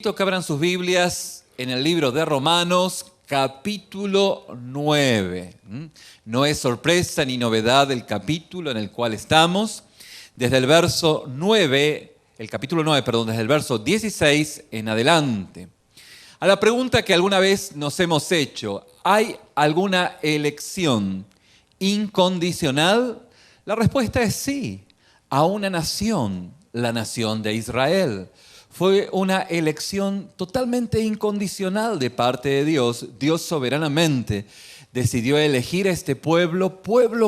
Invito a que abran sus Biblias en el libro de Romanos, capítulo 9. No es sorpresa ni novedad el capítulo en el cual estamos. Desde el verso 9, desde el verso 16 en adelante. A la pregunta que alguna vez nos hemos hecho, ¿hay alguna elección incondicional? La respuesta es sí, a una nación, la nación de Israel. Fue una elección totalmente incondicional de parte de Dios. Dios soberanamente decidió elegir a este pueblo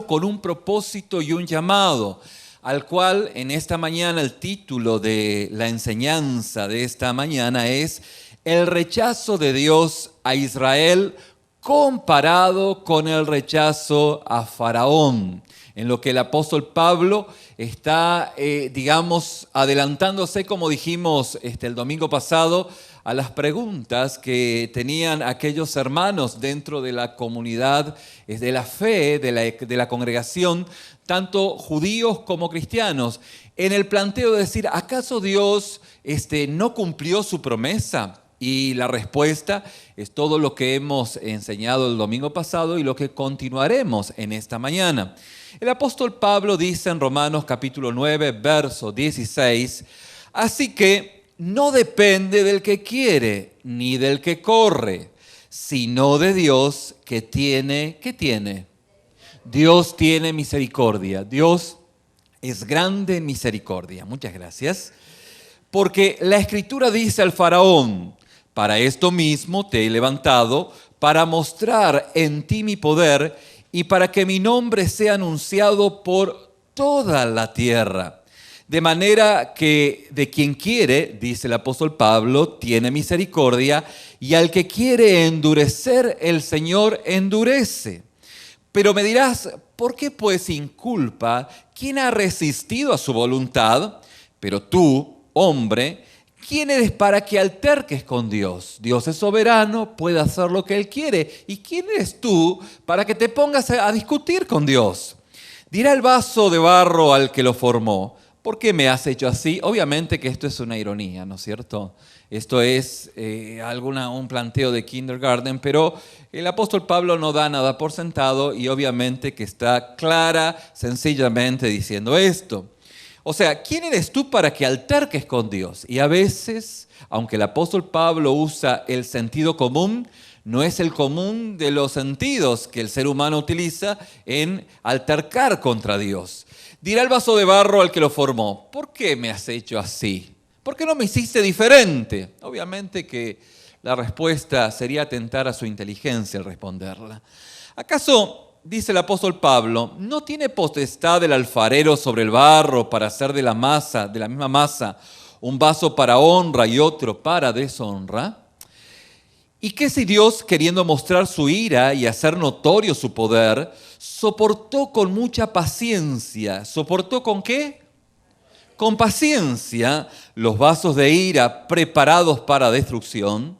con un propósito y un llamado, al cual en esta mañana el título de la enseñanza de esta mañana es el rechazo de Dios a Israel comparado con el rechazo a Faraón. En lo que el apóstol Pablo está, adelantándose, como dijimos el domingo pasado, a las preguntas que tenían aquellos hermanos dentro de la comunidad de la fe, de la congregación, tanto judíos como cristianos, en el planteo de decir, ¿acaso Dios no cumplió su promesa? Y la respuesta es todo lo que hemos enseñado el domingo pasado y lo que continuaremos en esta mañana. El apóstol Pablo dice en Romanos capítulo 9, verso 16, así que no depende del que quiere ni del que corre, sino de Dios que tiene, ¿qué tiene? Dios tiene misericordia. Dios es grande en misericordia. Muchas gracias. Porque la Escritura dice al faraón, para esto mismo te he levantado, para mostrar en ti mi poder y para que mi nombre sea anunciado por toda la tierra. De manera que de quien quiere, dice el apóstol Pablo, tiene misericordia, y al que quiere endurecer, el Señor endurece. Pero me dirás, ¿por qué pues sin culpa? ¿Quién ha resistido a su voluntad? Pero tú, hombre, ¿quién eres para que alterques con Dios? Dios es soberano, puede hacer lo que Él quiere. ¿Y quién eres tú para que te pongas a discutir con Dios? Dirá el vaso de barro al que lo formó, ¿por qué me has hecho así? Obviamente que esto es una ironía, ¿no es cierto? Esto es un planteo de kindergarten, pero el apóstol Pablo no da nada por sentado y obviamente que está sencillamente diciendo esto. O sea, ¿quién eres tú para que alterques con Dios? Y a veces, aunque el apóstol Pablo usa el sentido común, no es el común de los sentidos que el ser humano utiliza en altercar contra Dios. Dirá el vaso de barro al que lo formó, ¿por qué me has hecho así? ¿Por qué no me hiciste diferente? Obviamente que la respuesta sería atentar a su inteligencia al responderla. ¿Acaso, dice el apóstol Pablo, no tiene potestad el alfarero sobre el barro para hacer de la misma masa, un vaso para honra y otro para deshonra? ¿Y qué si Dios, queriendo mostrar su ira y hacer notorio su poder, soportó con mucha paciencia? ¿Soportó con qué? Con paciencia los vasos de ira preparados para destrucción.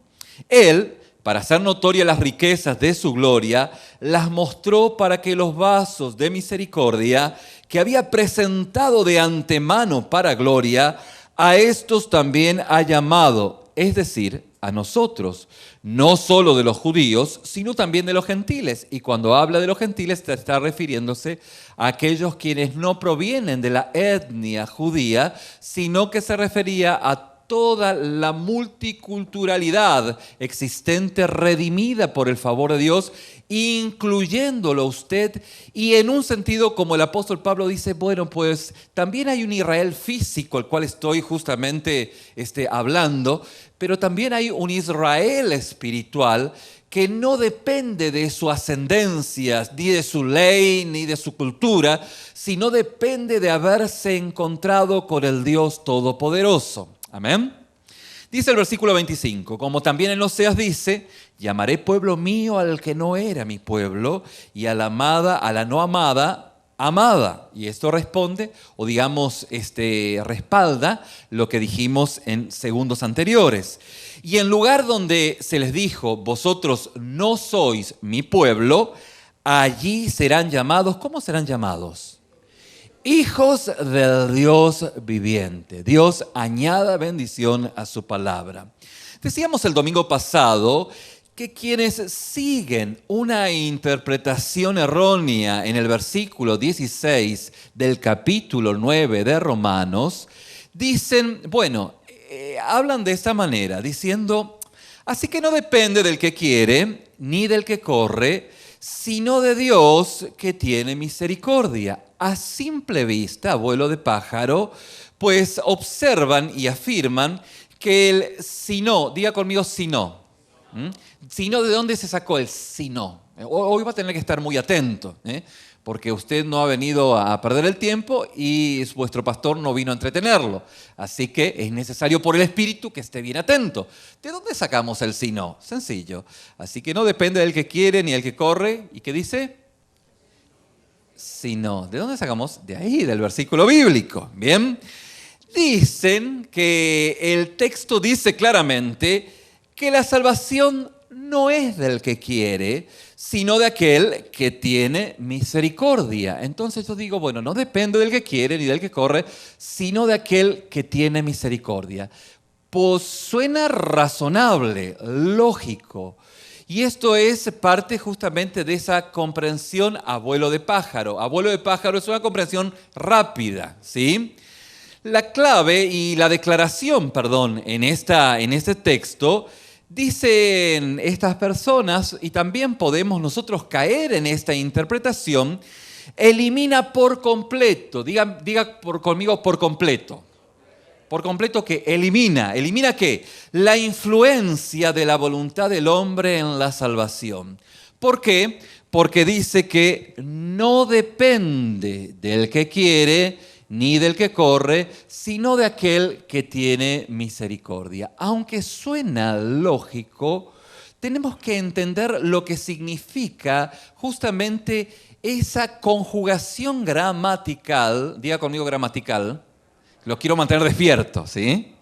Él, para hacer notorias las riquezas de su gloria, las mostró para que los vasos de misericordia que había presentado de antemano para gloria, a estos también ha llamado, es decir, a nosotros, no solo de los judíos, sino también de los gentiles. Y cuando habla de los gentiles, está refiriéndose a aquellos quienes no provienen de la etnia judía, sino que se refería a toda la multiculturalidad existente redimida por el favor de Dios, incluyéndolo usted, y en un sentido como el apóstol Pablo dice, bueno, pues también hay un Israel físico, al cual estoy justamente hablando, pero también hay un Israel espiritual que no depende de su ascendencia, ni de su ley, ni de su cultura, sino depende de haberse encontrado con el Dios Todopoderoso. Amén. Dice el versículo 25, como también en Oseas dice, llamaré pueblo mío al que no era mi pueblo, y a la no amada, amada. Y esto responde, o respalda lo que dijimos en segundos anteriores. Y en lugar donde se les dijo, vosotros no sois mi pueblo, allí serán llamados, ¿cómo serán llamados? Hijos del Dios viviente. Dios añada bendición a su palabra. Decíamos el domingo pasado que quienes siguen una interpretación errónea en el versículo 16 del capítulo 9 de Romanos, dicen, hablan de esta manera, diciendo, así que no depende del que quiere ni del que corre, sino de Dios que tiene misericordia. A simple vista, a vuelo de pájaro, pues observan y afirman que el sino, diga conmigo sino. Sino, ¿de dónde se sacó el sino? Hoy va a tener que estar muy atento, porque usted no ha venido a perder el tiempo y vuestro pastor no vino a entretenerlo. Así que es necesario por el Espíritu que esté bien atento. ¿De dónde sacamos el sino? Sencillo. Así que no depende del que quiere ni del que corre. ¿Y qué dice? Sino. ¿De dónde sacamos? De ahí, del versículo bíblico. Bien. Dicen que el texto dice claramente que la salvación no es del que quiere, sino de aquel que tiene misericordia. Entonces yo digo, no depende del que quiere ni del que corre, sino de aquel que tiene misericordia. Pues suena razonable, lógico. Y esto es parte justamente de esa comprensión a vuelo de pájaro. A vuelo de pájaro es una comprensión rápida, ¿sí? La clave y la declaración, en este texto, dicen estas personas, y también podemos nosotros caer en esta interpretación, elimina por completo, diga conmigo por completo. Por completo que elimina ¿qué? La influencia de la voluntad del hombre en la salvación. ¿Por qué? Porque dice que no depende del que quiere ni del que corre, sino de aquel que tiene misericordia. Aunque suena lógico, tenemos que entender lo que significa justamente esa conjugación gramatical, diga conmigo gramatical, lo quiero mantener despierto, ¿sí?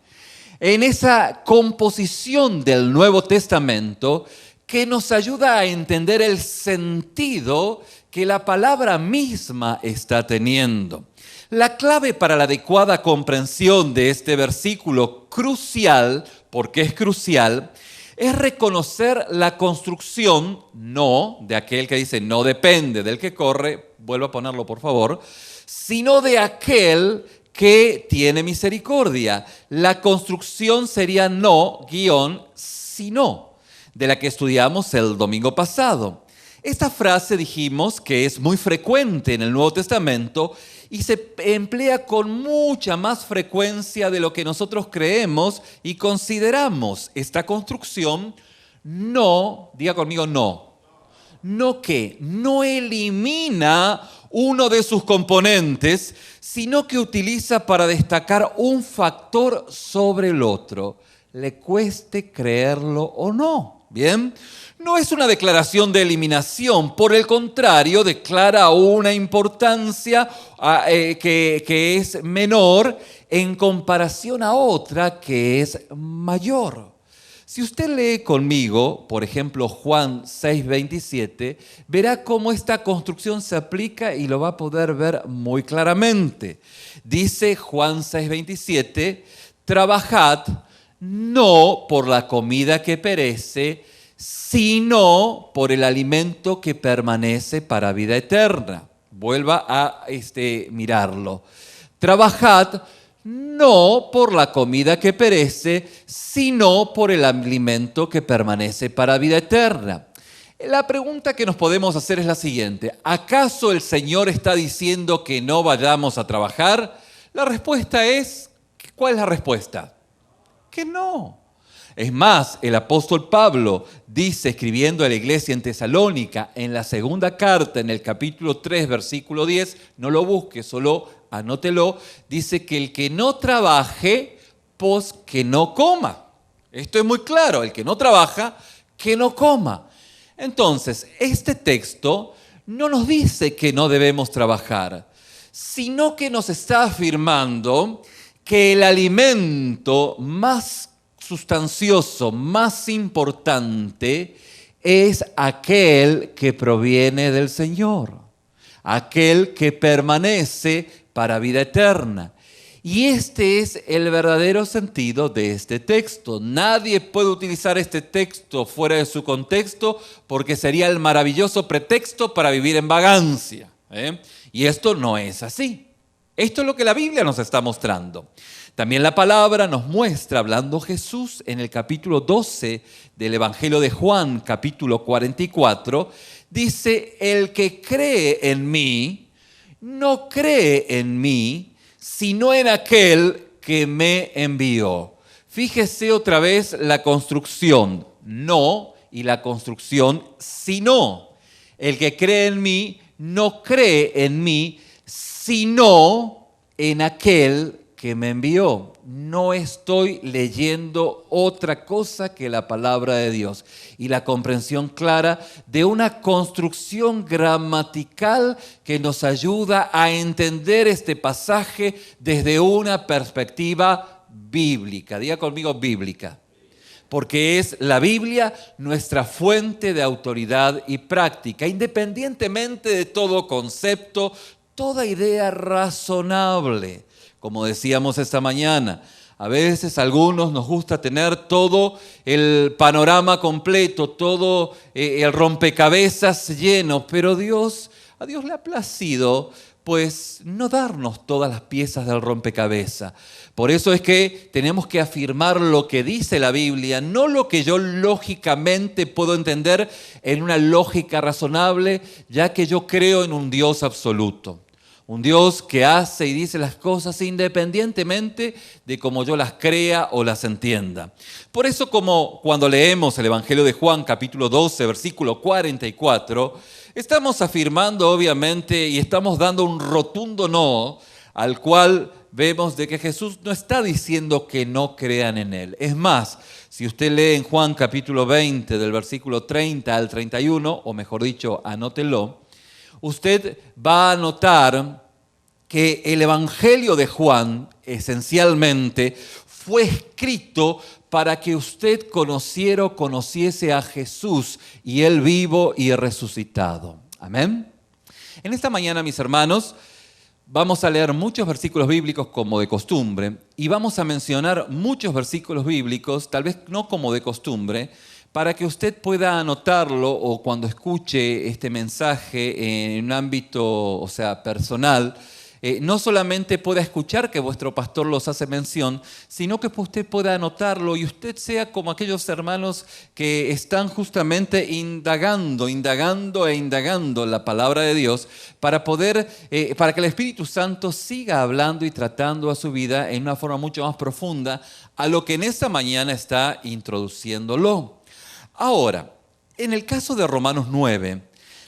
En esa composición del Nuevo Testamento que nos ayuda a entender el sentido que la palabra misma está teniendo. La clave para la adecuada comprensión de este versículo crucial, porque es crucial, es reconocer la construcción, no de aquel que dice no depende del que corre, vuelvo a ponerlo por favor, sino de aquel que tiene misericordia. La construcción sería no, sino, de la que estudiamos el domingo pasado. Esta frase dijimos que es muy frecuente en el Nuevo Testamento y se emplea con mucha más frecuencia de lo que nosotros creemos y consideramos. Esta construcción no, diga conmigo no que no elimina uno de sus componentes, sino que utiliza para destacar un factor sobre el otro, le cueste creerlo o no. ¿Bien? No es una declaración de eliminación, por el contrario, declara una importancia que es menor en comparación a otra que es mayor. Si usted lee conmigo, por ejemplo, Juan 6:27, verá cómo esta construcción se aplica y lo va a poder ver muy claramente. Dice Juan 6:27, trabajad no por la comida que perece, sino por el alimento que permanece para vida eterna. Vuelva a mirarlo. Trabajad no por la comida que perece, sino por el alimento que permanece para vida eterna. La pregunta que nos podemos hacer es la siguiente. ¿Acaso el Señor está diciendo que no vayamos a trabajar? La respuesta es, ¿cuál es la respuesta? Que no. Es más, el apóstol Pablo dice, escribiendo a la iglesia en Tesalónica, en la segunda carta, en el capítulo 3, versículo 10, no lo busque, solo anótelo, dice que el que no trabaje, pues que no coma. Esto es muy claro, el que no trabaja, que no coma. Entonces, este texto no nos dice que no debemos trabajar, sino que nos está afirmando que el alimento más sustancioso, más importante, es aquel que proviene del Señor, aquel que permanece para vida eterna. Y este es el verdadero sentido de este texto. Nadie puede utilizar este texto fuera de su contexto porque sería el maravilloso pretexto para vivir en vagancia, ¿eh? Y esto no es así. Esto es lo que la Biblia nos está mostrando. También la palabra nos muestra, hablando Jesús en el capítulo 12 del Evangelio de Juan, capítulo 44, dice, el que cree en mí, no cree en mí, sino en aquel que me envió. Fíjese otra vez la construcción, no, y la construcción, sino. El que cree en mí, no cree en mí, sino en aquel que me envió. No estoy leyendo otra cosa que la palabra de Dios y la comprensión clara de una construcción gramatical que nos ayuda a entender este pasaje desde una perspectiva bíblica. Diga conmigo bíblica. Porque es la Biblia nuestra fuente de autoridad y práctica, independientemente de todo concepto, toda idea razonable. Como decíamos esta mañana, a veces a algunos nos gusta tener todo el panorama completo, todo el rompecabezas lleno, pero a Dios le ha placido pues no darnos todas las piezas del rompecabezas. Por eso es que tenemos que afirmar lo que dice la Biblia, no lo que yo lógicamente puedo entender en una lógica razonable, ya que yo creo en un Dios absoluto. Un Dios que hace y dice las cosas independientemente de cómo yo las crea o las entienda. Por eso, como cuando leemos el Evangelio de Juan, capítulo 12, versículo 44, estamos afirmando obviamente y estamos dando un rotundo no, al cual vemos de que Jesús no está diciendo que no crean en Él. Es más, si usted lee en Juan capítulo 20, del versículo 30 al 31, o mejor dicho, anótelo, usted va a notar que el Evangelio de Juan, esencialmente, fue escrito para que usted conociera o conociese a Jesús y Él vivo y resucitado. Amén. En esta mañana, mis hermanos, vamos a leer muchos versículos bíblicos como de costumbre y vamos a mencionar muchos versículos bíblicos, tal vez no como de costumbre, para que usted pueda anotarlo o cuando escuche este mensaje en un ámbito, personal, no solamente pueda escuchar que vuestro pastor los hace mención, sino que usted pueda anotarlo y usted sea como aquellos hermanos que están justamente indagando la palabra de Dios para que el Espíritu Santo siga hablando y tratando a su vida en una forma mucho más profunda a lo que en esta mañana está introduciéndolo. Ahora, en el caso de Romanos 9,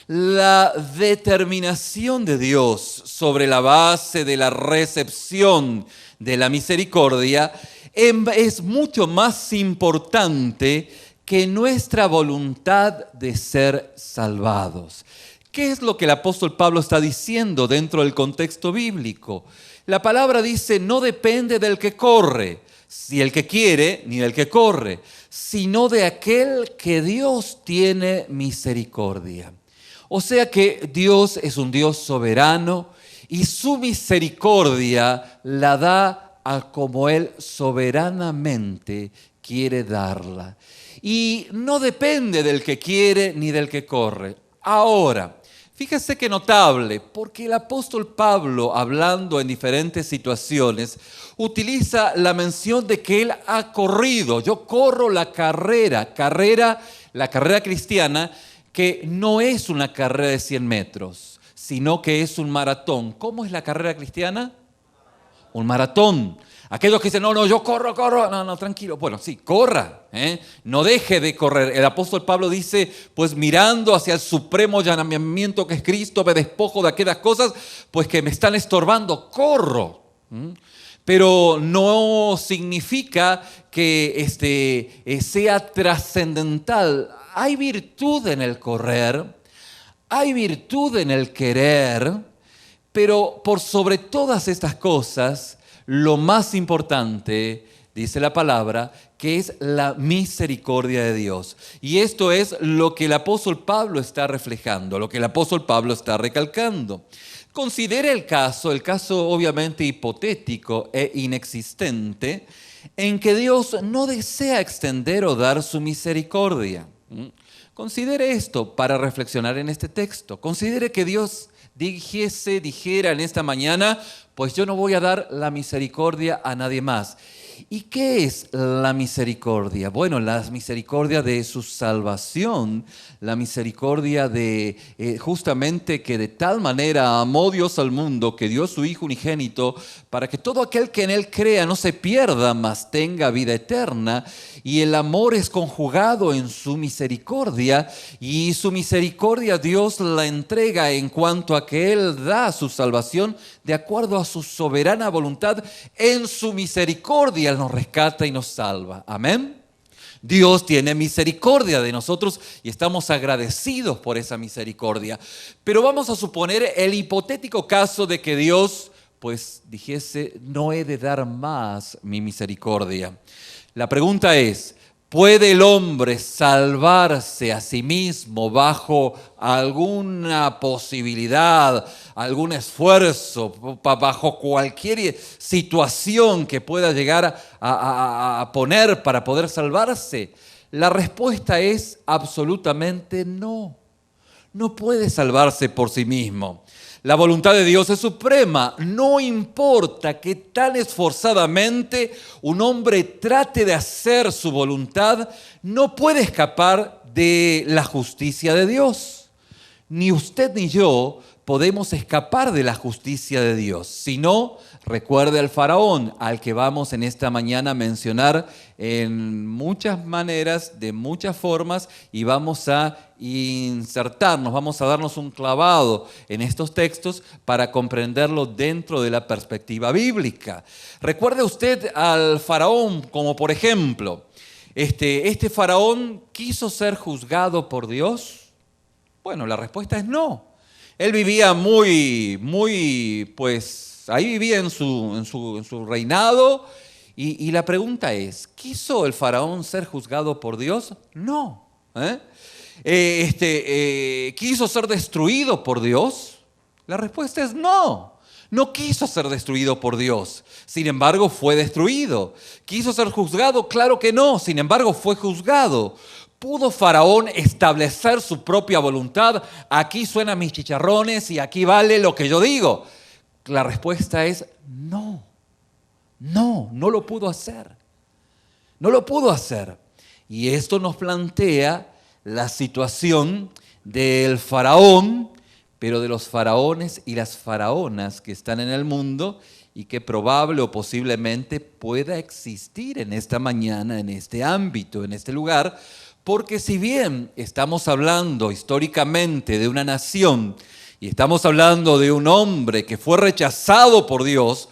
la determinación de Dios sobre la base de la recepción de la misericordia es mucho más importante que nuestra voluntad de ser salvados. ¿Qué es lo que el apóstol Pablo está diciendo dentro del contexto bíblico? La palabra dice, no depende del que corre, si el que quiere, ni del que corre, sino de aquel que Dios tiene misericordia. O sea que Dios es un Dios soberano y su misericordia la da a como Él soberanamente quiere darla. Y no depende del que quiere ni del que corre. Ahora, fíjese qué notable, porque el apóstol Pablo, hablando en diferentes situaciones, utiliza la mención de que él ha corrido. Yo corro la carrera cristiana, que no es una carrera de 100 metros, sino que es un maratón. ¿Cómo es la carrera cristiana? Un maratón. Aquellos que dicen, no, yo corro. No, tranquilo. Bueno, sí, corra. No deje de correr. El apóstol Pablo dice, pues mirando hacia el supremo llamamiento que es Cristo, me despojo de aquellas cosas, pues que me están estorbando. Corro. Pero no significa que sea trascendental. Hay virtud en el correr, hay virtud en el querer, pero por sobre todas estas cosas, lo más importante, dice la palabra, que es la misericordia de Dios. Y esto es lo que el apóstol Pablo está reflejando, lo que el apóstol Pablo está recalcando. Considere el caso obviamente hipotético e inexistente, en que Dios no desea extender o dar su misericordia. Considere esto para reflexionar en este texto. Considere que Dios dijera en esta mañana, pues yo no voy a dar la misericordia a nadie más. ¿Y qué es la misericordia? Bueno, la misericordia de su salvación, la misericordia de justamente que de tal manera amó Dios al mundo que dio su Hijo unigénito para que todo aquel que en Él crea no se pierda, mas tenga vida eterna. Y el amor es conjugado en su misericordia, y su misericordia Dios la entrega en cuanto a que Él da su salvación de acuerdo a su soberana voluntad. En su misericordia Él nos rescata y nos salva. Amén. Dios tiene misericordia de nosotros y estamos agradecidos por esa misericordia. Pero vamos a suponer el hipotético caso de que Dios pues dijese, no he de dar más mi misericordia. La pregunta es, ¿puede el hombre salvarse a sí mismo bajo alguna posibilidad, algún esfuerzo, bajo cualquier situación que pueda llegar a poner para poder salvarse? La respuesta es absolutamente no. No puede salvarse por sí mismo. La voluntad de Dios es suprema. No importa que tan esforzadamente un hombre trate de hacer su voluntad, no puede escapar de la justicia de Dios. Ni usted ni yo podemos escapar de la justicia de Dios. Si no, recuerde al faraón, al que vamos en esta mañana a mencionar en muchas maneras, de muchas formas, y vamos a insertarnos, vamos a darnos un clavado en estos textos para comprenderlo dentro de la perspectiva bíblica. Recuerde usted al faraón como por ejemplo, este faraón quiso ser juzgado por Dios. Bueno, la respuesta es no. Él vivía pues ahí vivía en su reinado y la pregunta es, ¿quiso el faraón ser juzgado por Dios? No. ¿Quiso ser destruido por Dios? La respuesta es no. No quiso ser destruido por Dios. Sin embargo, fue destruido. ¿Quiso ser juzgado? Claro que no. Sin embargo, fue juzgado. ¿Pudo Faraón establecer su propia voluntad? Aquí suenan mis chicharrones y aquí vale lo que yo digo. La respuesta es no. No lo pudo hacer. No lo pudo hacer. Y esto nos plantea la situación del faraón, pero de los faraones y las faraonas que están en el mundo y que probable o posiblemente pueda existir en esta mañana, en este ámbito, en este lugar, porque si bien estamos hablando históricamente de una nación y estamos hablando de un hombre que fue rechazado por Dios,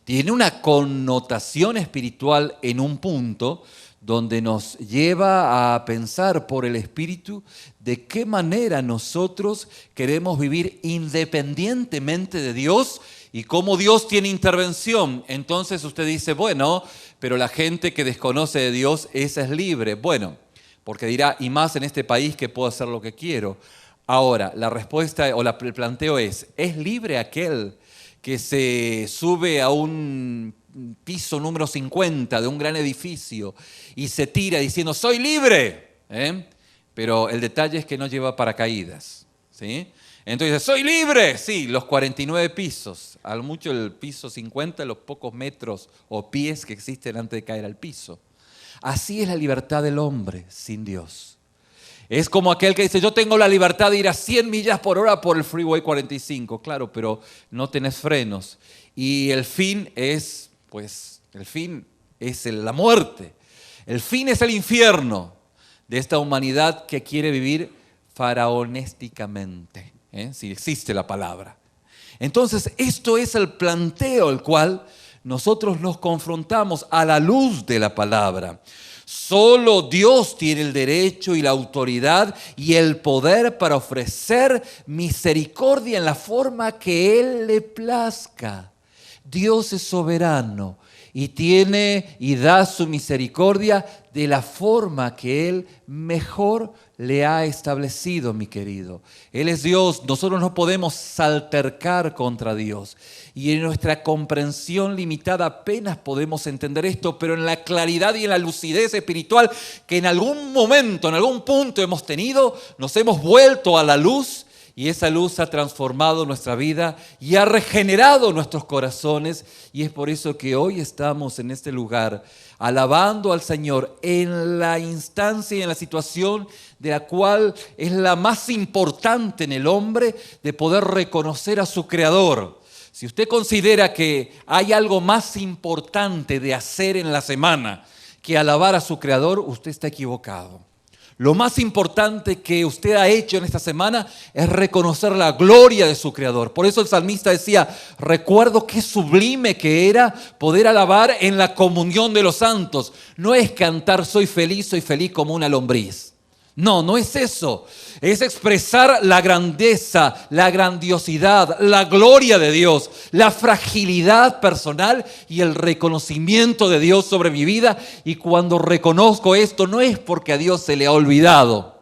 tiene una connotación espiritual en un punto donde nos lleva a pensar por el Espíritu de qué manera nosotros queremos vivir independientemente de Dios y cómo Dios tiene intervención. Entonces usted dice, bueno, pero la gente que desconoce de Dios, esa es libre. Bueno, porque dirá, y más en este país que puedo hacer lo que quiero. Ahora, la respuesta o el planteo ¿es libre aquel que se sube a un piso número 50 de un gran edificio y se tira diciendo, soy libre? Pero el detalle es que no lleva paracaídas, ¿sí? Entonces, soy libre, sí, los 49 pisos, al mucho el piso 50, los pocos metros o pies que existen antes de caer al piso. Así es la libertad del hombre sin Dios. Es como aquel que dice, yo tengo la libertad de ir a 100 millas por hora por el Freeway 45. Claro, pero no tenés frenos. Y el fin es, la muerte. El fin es el infierno de esta humanidad que quiere vivir faraonésticamente, si existe la palabra. Entonces, esto es el planteo al cual nosotros nos confrontamos a la luz de la palabra. Solo Dios tiene el derecho y la autoridad y el poder para ofrecer misericordia en la forma que Él le plazca. Dios es soberano y tiene y da su misericordia de la forma que Él mejor le ha establecido, mi querido. Él es Dios, nosotros no podemos altercar contra Dios. Y en nuestra comprensión limitada apenas podemos entender esto, pero en la claridad y en la lucidez espiritual que en algún momento, en algún punto hemos tenido, nos hemos vuelto a la luz y esa luz ha transformado nuestra vida y ha regenerado nuestros corazones. Y es por eso que hoy estamos en este lugar alabando al Señor en la instancia y en la situación de la cual es la más importante en el hombre, de poder reconocer a su Creador. Si usted considera que hay algo más importante de hacer en la semana que alabar a su Creador, usted está equivocado. Lo más importante que usted ha hecho en esta semana es reconocer la gloria de su Creador. Por eso el salmista decía, recuerdo qué sublime que era poder alabar en la comunión de los santos. No es cantar soy feliz como una lombriz. No, no es eso. Es expresar la grandeza, la grandiosidad, la gloria de Dios, la fragilidad personal y el reconocimiento de Dios sobre mi vida. Y cuando reconozco esto, no es porque a Dios se le ha olvidado.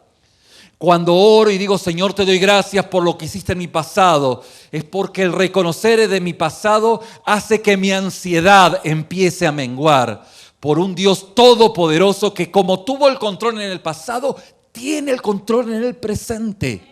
Cuando oro y digo, Señor, te doy gracias por lo que hiciste en mi pasado, es porque el reconocer de mi pasado hace que mi ansiedad empiece a menguar por un Dios todopoderoso que, como tuvo el control en el pasado, tiene el control en el presente,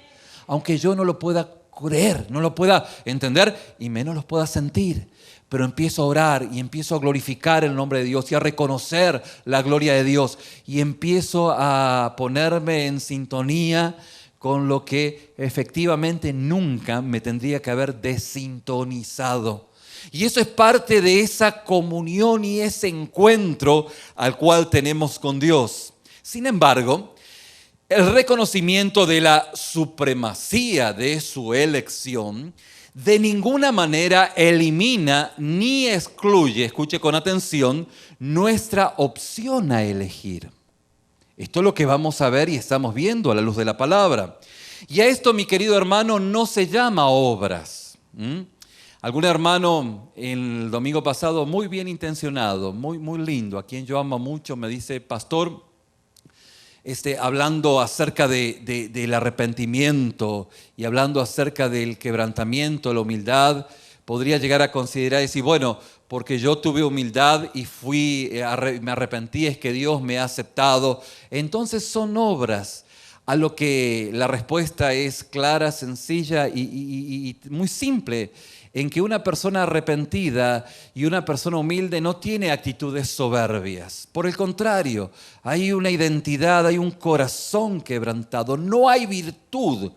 aunque yo no lo pueda creer, no lo pueda entender y menos lo pueda sentir. Pero empiezo a orar y empiezo a glorificar el nombre de Dios y a reconocer la gloria de Dios y empiezo a ponerme en sintonía con lo que efectivamente nunca me tendría que haber desintonizado. Y eso es parte de esa comunión y ese encuentro al cual tenemos con Dios. Sin embargo, el reconocimiento de la supremacía de su elección de ninguna manera elimina ni excluye, escuche con atención, nuestra opción a elegir. Esto es lo que vamos a ver y estamos viendo a la luz de la palabra. Y a esto, mi querido hermano, no se llama obras. Algún hermano el domingo pasado, muy bien intencionado, muy lindo, a quien yo amo mucho, me dice, pastor, hablando acerca del arrepentimiento y hablando acerca del quebrantamiento, la humildad, podría llegar a considerar y decir, bueno, porque yo tuve humildad y me arrepentí, es que Dios me ha aceptado. Entonces son obras. A lo que la respuesta es clara, sencilla y muy simple, en que una persona arrepentida y una persona humilde no tiene actitudes soberbias. Por el contrario, hay una identidad, hay un corazón quebrantado. No hay virtud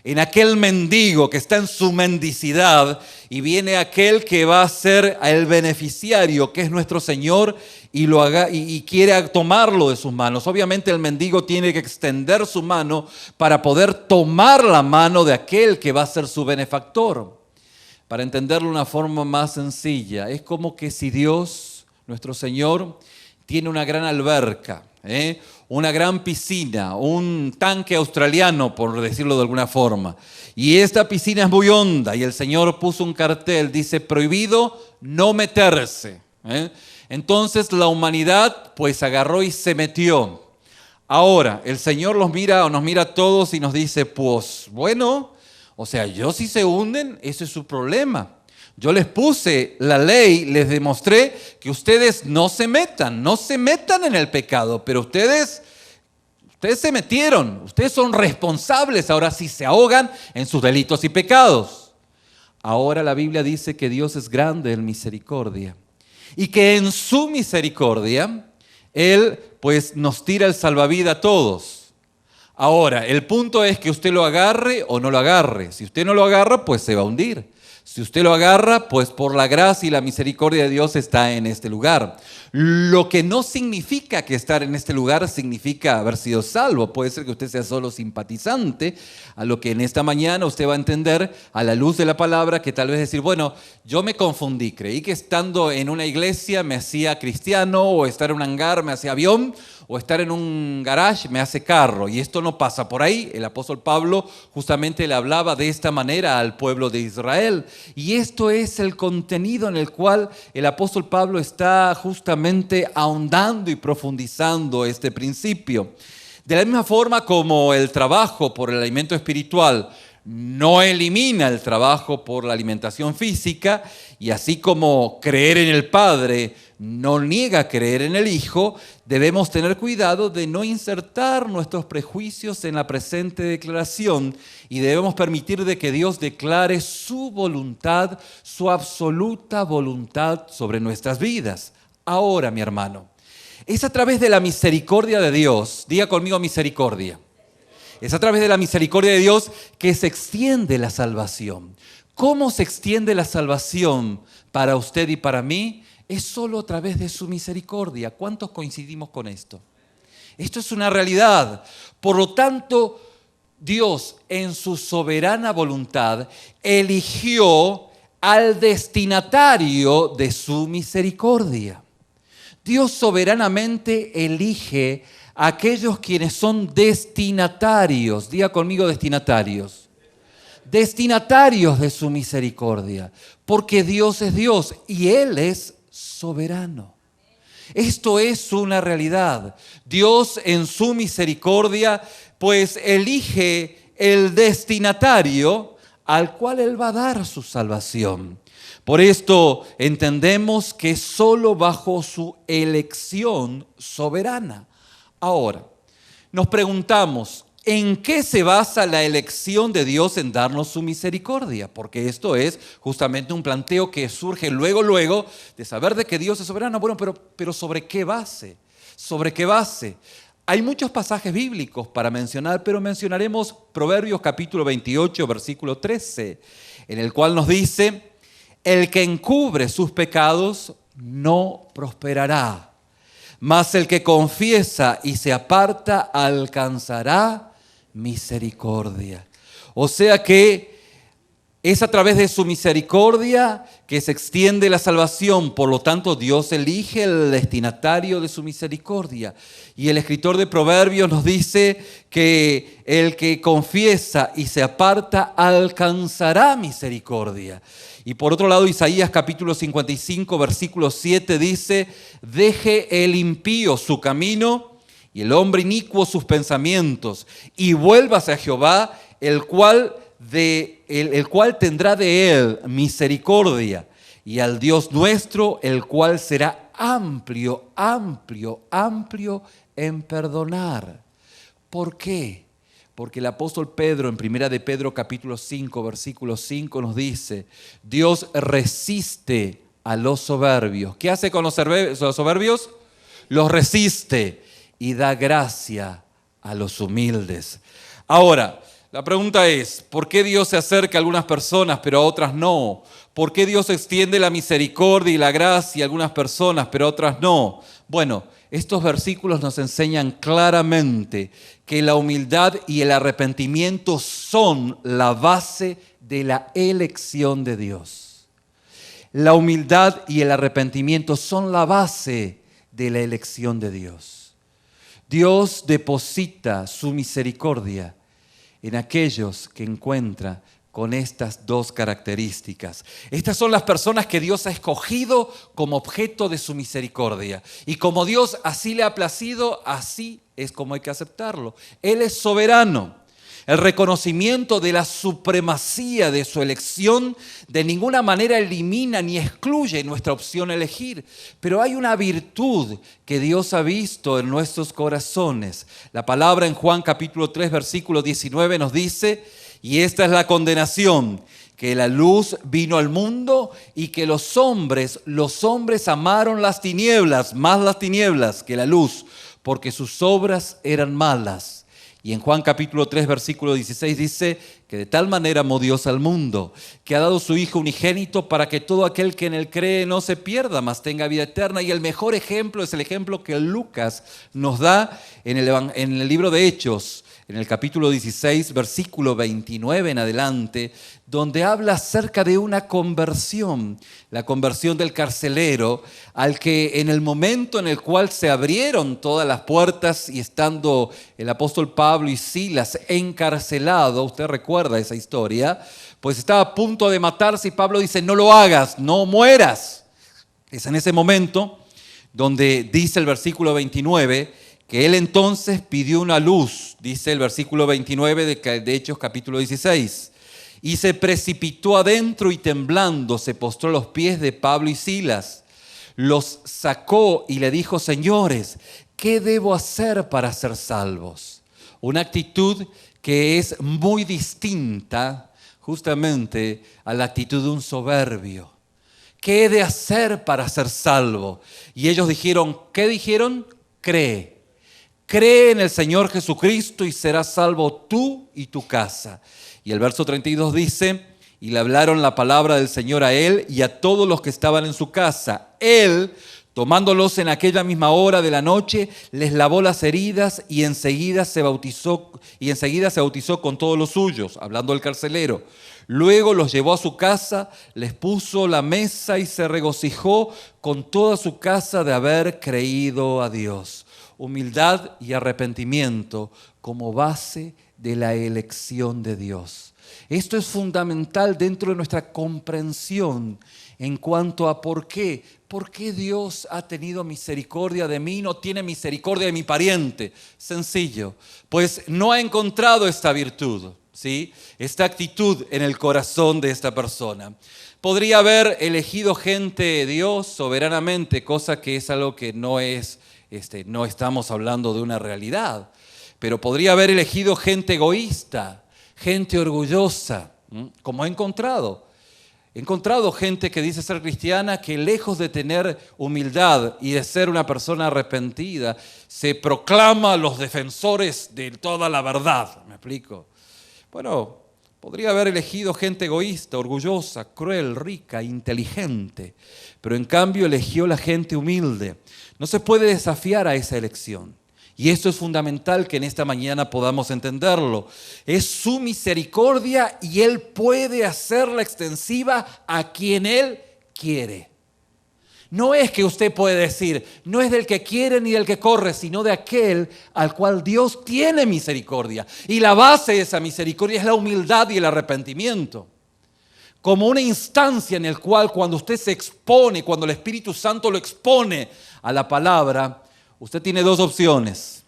en aquel mendigo que está en su mendicidad y viene aquel que va a ser el beneficiario, que es nuestro Señor, y quiere tomarlo de sus manos. Obviamente el mendigo tiene que extender su mano para poder tomar la mano de aquel que va a ser su benefactor. Para entenderlo de una forma más sencilla, es como que si Dios, nuestro Señor, tiene una gran alberca, una gran piscina, un tanque australiano, por decirlo de alguna forma. Y esta piscina es muy honda y el Señor puso un cartel, dice, prohibido no meterse. Entonces la humanidad pues agarró y se metió. Ahora, el Señor nos mira a todos y nos dice, pues bueno, o sea, si se hunden, ese es su problema. Yo les puse la ley, les demostré que ustedes no se metan en el pecado, pero ustedes se metieron, ustedes son responsables ahora si se ahogan en sus delitos y pecados. Ahora la Biblia dice que Dios es grande en misericordia y que en su misericordia Él pues nos tira el salvavidas a todos. Ahora, el punto es que usted lo agarre o no lo agarre. Si usted no lo agarra, pues se va a hundir. Si usted lo agarra, pues por la gracia y la misericordia de Dios está en este lugar. Lo que no significa que estar en este lugar significa haber sido salvo. Puede ser que usted sea solo simpatizante, a lo que en esta mañana usted va a entender a la luz de la palabra que tal vez decir, bueno, yo me confundí, creí que estando en una iglesia me hacía cristiano o estar en un hangar me hacía avión o estar en un garage me hace carro, y esto no pasa por ahí. El apóstol Pablo justamente le hablaba de esta manera al pueblo de Israel, y esto es el contenido en el cual el apóstol Pablo está justamente ahondando y profundizando este principio. De la misma forma como el trabajo por el alimento espiritual no elimina el trabajo por la alimentación física, y así como creer en el Padre no niega creer en el Hijo, debemos tener cuidado de no insertar nuestros prejuicios en la presente declaración, y debemos permitir de que Dios declare su voluntad, su absoluta voluntad sobre nuestras vidas. Ahora, mi hermano, es a través de la misericordia de Dios, diga conmigo misericordia. Es a través de la misericordia de Dios que se extiende la salvación. ¿Cómo se extiende la salvación para usted y para mí? Es solo a través de su misericordia. ¿Cuántos coincidimos con esto? Esto es una realidad. Por lo tanto, Dios en su soberana voluntad eligió al destinatario de su misericordia. Dios soberanamente elige a aquellos quienes son destinatarios. Diga conmigo destinatarios. Destinatarios de su misericordia. Porque Dios es Dios y Él es soberano. Esto es una realidad. Dios en su misericordia pues elige el destinatario al cual Él va a dar su salvación. Por esto entendemos que solo bajo su elección soberana. Ahora, nos preguntamos, ¿en qué se basa la elección de Dios en darnos su misericordia? Porque esto es justamente un planteo que surge luego de saber de que Dios es soberano. Bueno, pero ¿sobre qué base? ¿Sobre qué base? Hay muchos pasajes bíblicos para mencionar, pero mencionaremos Proverbios capítulo 28, versículo 13, en el cual nos dice: el que encubre sus pecados no prosperará, mas el que confiesa y se aparta alcanzará misericordia. O sea que es a través de su misericordia que se extiende la salvación. Por lo tanto, Dios elige el destinatario de su misericordia. Y el escritor de Proverbios nos dice que el que confiesa y se aparta alcanzará misericordia. Y por otro lado, Isaías capítulo 55, versículo 7 dice: deje el impío su camino y el hombre inicuo sus pensamientos, y vuélvase a Jehová, el cual tendrá de él misericordia, y al Dios nuestro, el cual será amplio en perdonar. ¿Por qué? Porque el apóstol Pedro en 1 de Pedro capítulo 5, versículo 5 nos dice: Dios resiste a los soberbios. ¿Qué hace con los soberbios? Los resiste y da gracia a los humildes. Ahora, la pregunta es, ¿por qué Dios se acerca a algunas personas pero a otras no? ¿Por qué Dios extiende la misericordia y la gracia a algunas personas pero a otras no? Bueno, estos versículos nos enseñan claramente que la humildad y el arrepentimiento son la base de la elección de Dios. La humildad y el arrepentimiento son la base de la elección de Dios. Dios deposita su misericordia en aquellos que encuentra con estas dos características. Estas son las personas que Dios ha escogido como objeto de su misericordia. Y como Dios así le ha placido, así es como hay que aceptarlo. Él es soberano. El reconocimiento de la supremacía de su elección de ninguna manera elimina ni excluye nuestra opción a elegir. Pero hay una virtud que Dios ha visto en nuestros corazones. La palabra en Juan capítulo 3, versículo 19 nos dice: y esta es la condenación, que la luz vino al mundo y que los hombres amaron las tinieblas, más las tinieblas que la luz, porque sus obras eran malas. Y en Juan capítulo 3, versículo 16 dice que de tal manera amó Dios al mundo, que ha dado su Hijo unigénito para que todo aquel que en él cree no se pierda, mas tenga vida eterna. Y el mejor ejemplo es el ejemplo que Lucas nos da en el libro de Hechos, en el capítulo 16, versículo 29 en adelante, donde habla acerca de una conversión, la conversión del carcelero, al que en el momento en el cual se abrieron todas las puertas y estando el apóstol Pablo y Silas encarcelados, usted recuerda esa historia, pues estaba a punto de matarse y Pablo dice, no lo hagas, no mueras. Es en ese momento donde dice el versículo 29, que él entonces pidió una luz, dice el versículo 29 de Hechos capítulo 16, y se precipitó adentro y temblando se postró a los pies de Pablo y Silas. Los sacó y le dijo, señores, ¿qué debo hacer para ser salvos? Una actitud que es muy distinta justamente a la actitud de un soberbio. ¿Qué he de hacer para ser salvo? Y ellos dijeron, ¿qué dijeron? Cree. Cree en el Señor Jesucristo y serás salvo tú y tu casa. Y el verso 32 dice, y le hablaron la palabra del Señor a él y a todos los que estaban en su casa. Él, tomándolos en aquella misma hora de la noche, les lavó las heridas y enseguida se bautizó con todos los suyos, hablando el carcelero. Luego los llevó a su casa, les puso la mesa y se regocijó con toda su casa de haber creído a Dios. Humildad y arrepentimiento como base de la elección de Dios. Esto es fundamental dentro de nuestra comprensión en cuanto a por qué. ¿Por qué Dios ha tenido misericordia de mí y no tiene misericordia de mi pariente? Sencillo, pues no ha encontrado esta virtud, ¿sí? Esta actitud en el corazón de esta persona. Podría haber elegido gente de Dios soberanamente, cosa que es algo que no estamos hablando de una realidad, pero podría haber elegido gente egoísta, gente orgullosa, como he encontrado. He encontrado gente que dice ser cristiana que lejos de tener humildad y de ser una persona arrepentida, se proclama los defensores de toda la verdad. ¿Me explico? Bueno, podría haber elegido gente egoísta, orgullosa, cruel, rica, inteligente, pero en cambio eligió la gente humilde. No se puede desafiar a esa elección. Y esto es fundamental que en esta mañana podamos entenderlo. Es su misericordia y Él puede hacerla extensiva a quien Él quiere. No es que usted puede decir, no es del que quiere ni del que corre, sino de aquel al cual Dios tiene misericordia. Y la base de esa misericordia es la humildad y el arrepentimiento. Como una instancia en la cual cuando usted se expone, cuando el Espíritu Santo lo expone a la palabra, usted tiene dos opciones.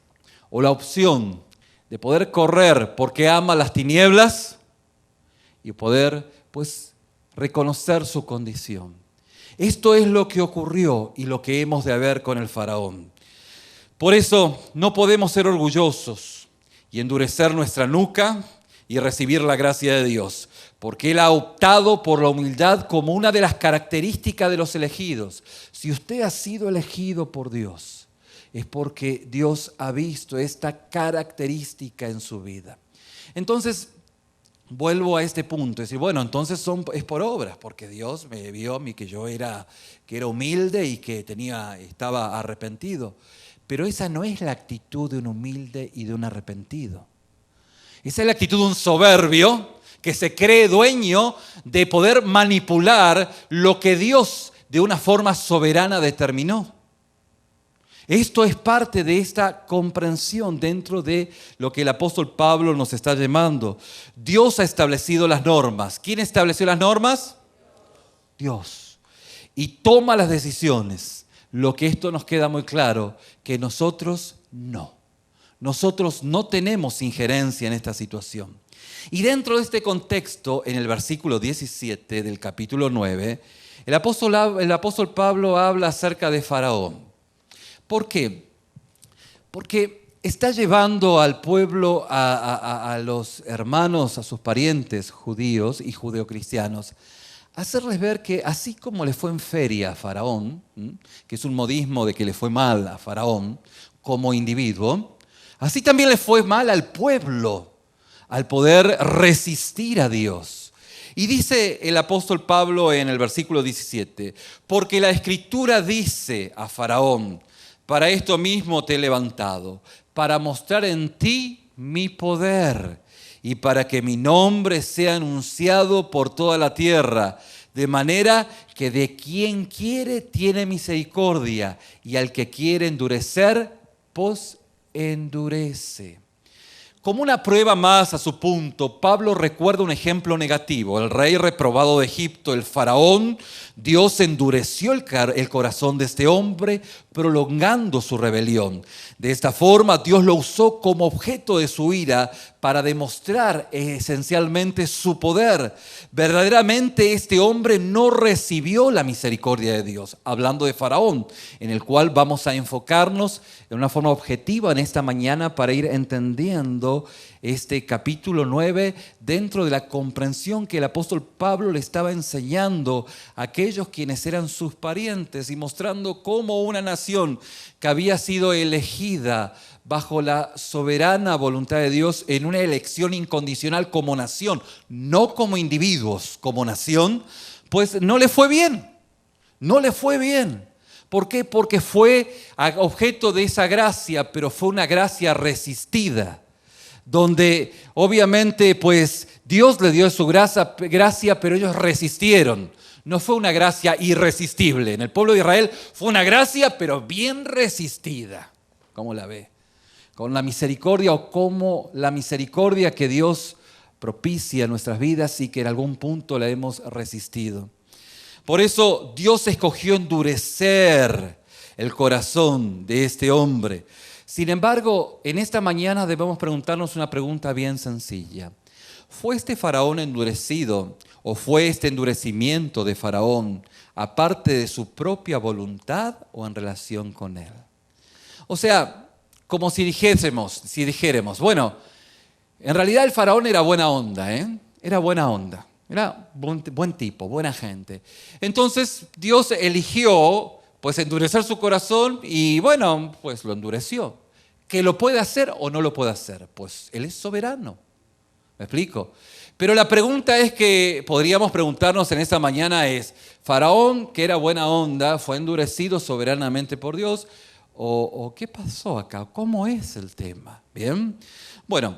O la opción de poder correr porque ama las tinieblas y poder, reconocer su condición. Esto es lo que ocurrió y lo que hemos de ver con el faraón. Por eso no podemos ser orgullosos y endurecer nuestra nuca y recibir la gracia de Dios, porque Él ha optado por la humildad como una de las características de los elegidos. Si usted ha sido elegido por Dios, es porque Dios ha visto esta característica en su vida. Entonces, vuelvo a este punto, es decir, bueno, entonces es por obras, porque Dios me vio a mí que era humilde y que estaba arrepentido. Pero esa no es la actitud de un humilde y de un arrepentido. Esa es la actitud de un soberbio que se cree dueño de poder manipular lo que Dios de una forma soberana determinó. Esto es parte de esta comprensión dentro de lo que el apóstol Pablo nos está llamando. Dios ha establecido las normas. ¿Quién estableció las normas? Dios. Y toma las decisiones. Lo que esto nos queda muy claro, que nosotros no. Nosotros no tenemos injerencia en esta situación. Y dentro de este contexto, en el versículo 17 del capítulo 9, el apóstol Pablo habla acerca de Faraón. ¿Por qué? Porque está llevando al pueblo, a los hermanos, a sus parientes judíos y judeocristianos, a hacerles ver que así como le fue en feria a Faraón, que es un modismo de que le fue mal a Faraón como individuo, así también le fue mal al pueblo al poder resistir a Dios. Y dice el apóstol Pablo en el versículo 17, porque la Escritura dice a Faraón, para esto mismo te he levantado, para mostrar en ti mi poder y para que mi nombre sea anunciado por toda la tierra, de manera que de quien quiere tiene misericordia y al que quiere endurecer, pues endurece. Como una prueba más a su punto, Pablo recuerda un ejemplo negativo. El rey reprobado de Egipto, el faraón, Dios endureció el corazón de este hombre, prolongando su rebelión. De esta forma, Dios lo usó como objeto de su ira para demostrar esencialmente su poder. Verdaderamente este hombre no recibió la misericordia de Dios, hablando de Faraón, en el cual vamos a enfocarnos de una forma objetiva en esta mañana para ir entendiendo este capítulo 9 dentro de la comprensión que el apóstol Pablo le estaba enseñando a aquellos quienes eran sus parientes y mostrando cómo una nación que había sido elegida bajo la soberana voluntad de Dios en una elección incondicional como nación, no como individuos, como nación, pues no le fue bien, no le fue bien. ¿Por qué? Porque fue objeto de esa gracia, pero fue una gracia resistida, donde obviamente pues Dios le dio su gracia, pero ellos resistieron. No fue una gracia irresistible. En el pueblo de Israel fue una gracia, pero bien resistida. ¿Cómo la ve? Con la misericordia o como la misericordia que Dios propicia en nuestras vidas y que en algún punto la hemos resistido. Por eso Dios escogió endurecer el corazón de este hombre. Sin embargo, en esta mañana debemos preguntarnos una pregunta bien sencilla. ¿Fue este faraón endurecido o fue este endurecimiento de faraón aparte de su propia voluntad o en relación con él? O sea, como si dijéramos, bueno, en realidad el faraón era buena onda, era buena onda, era buen tipo, buena gente. Entonces Dios eligió pues endurecer su corazón y bueno, pues lo endureció. ¿Que lo puede hacer o no lo puede hacer? Pues Él es soberano. ¿Me explico? Pero la pregunta es que podríamos preguntarnos en esta mañana es, ¿Faraón, que era buena onda, fue endurecido soberanamente por Dios? ¿O qué pasó acá? ¿Cómo es el tema? ¿Bien? Bueno,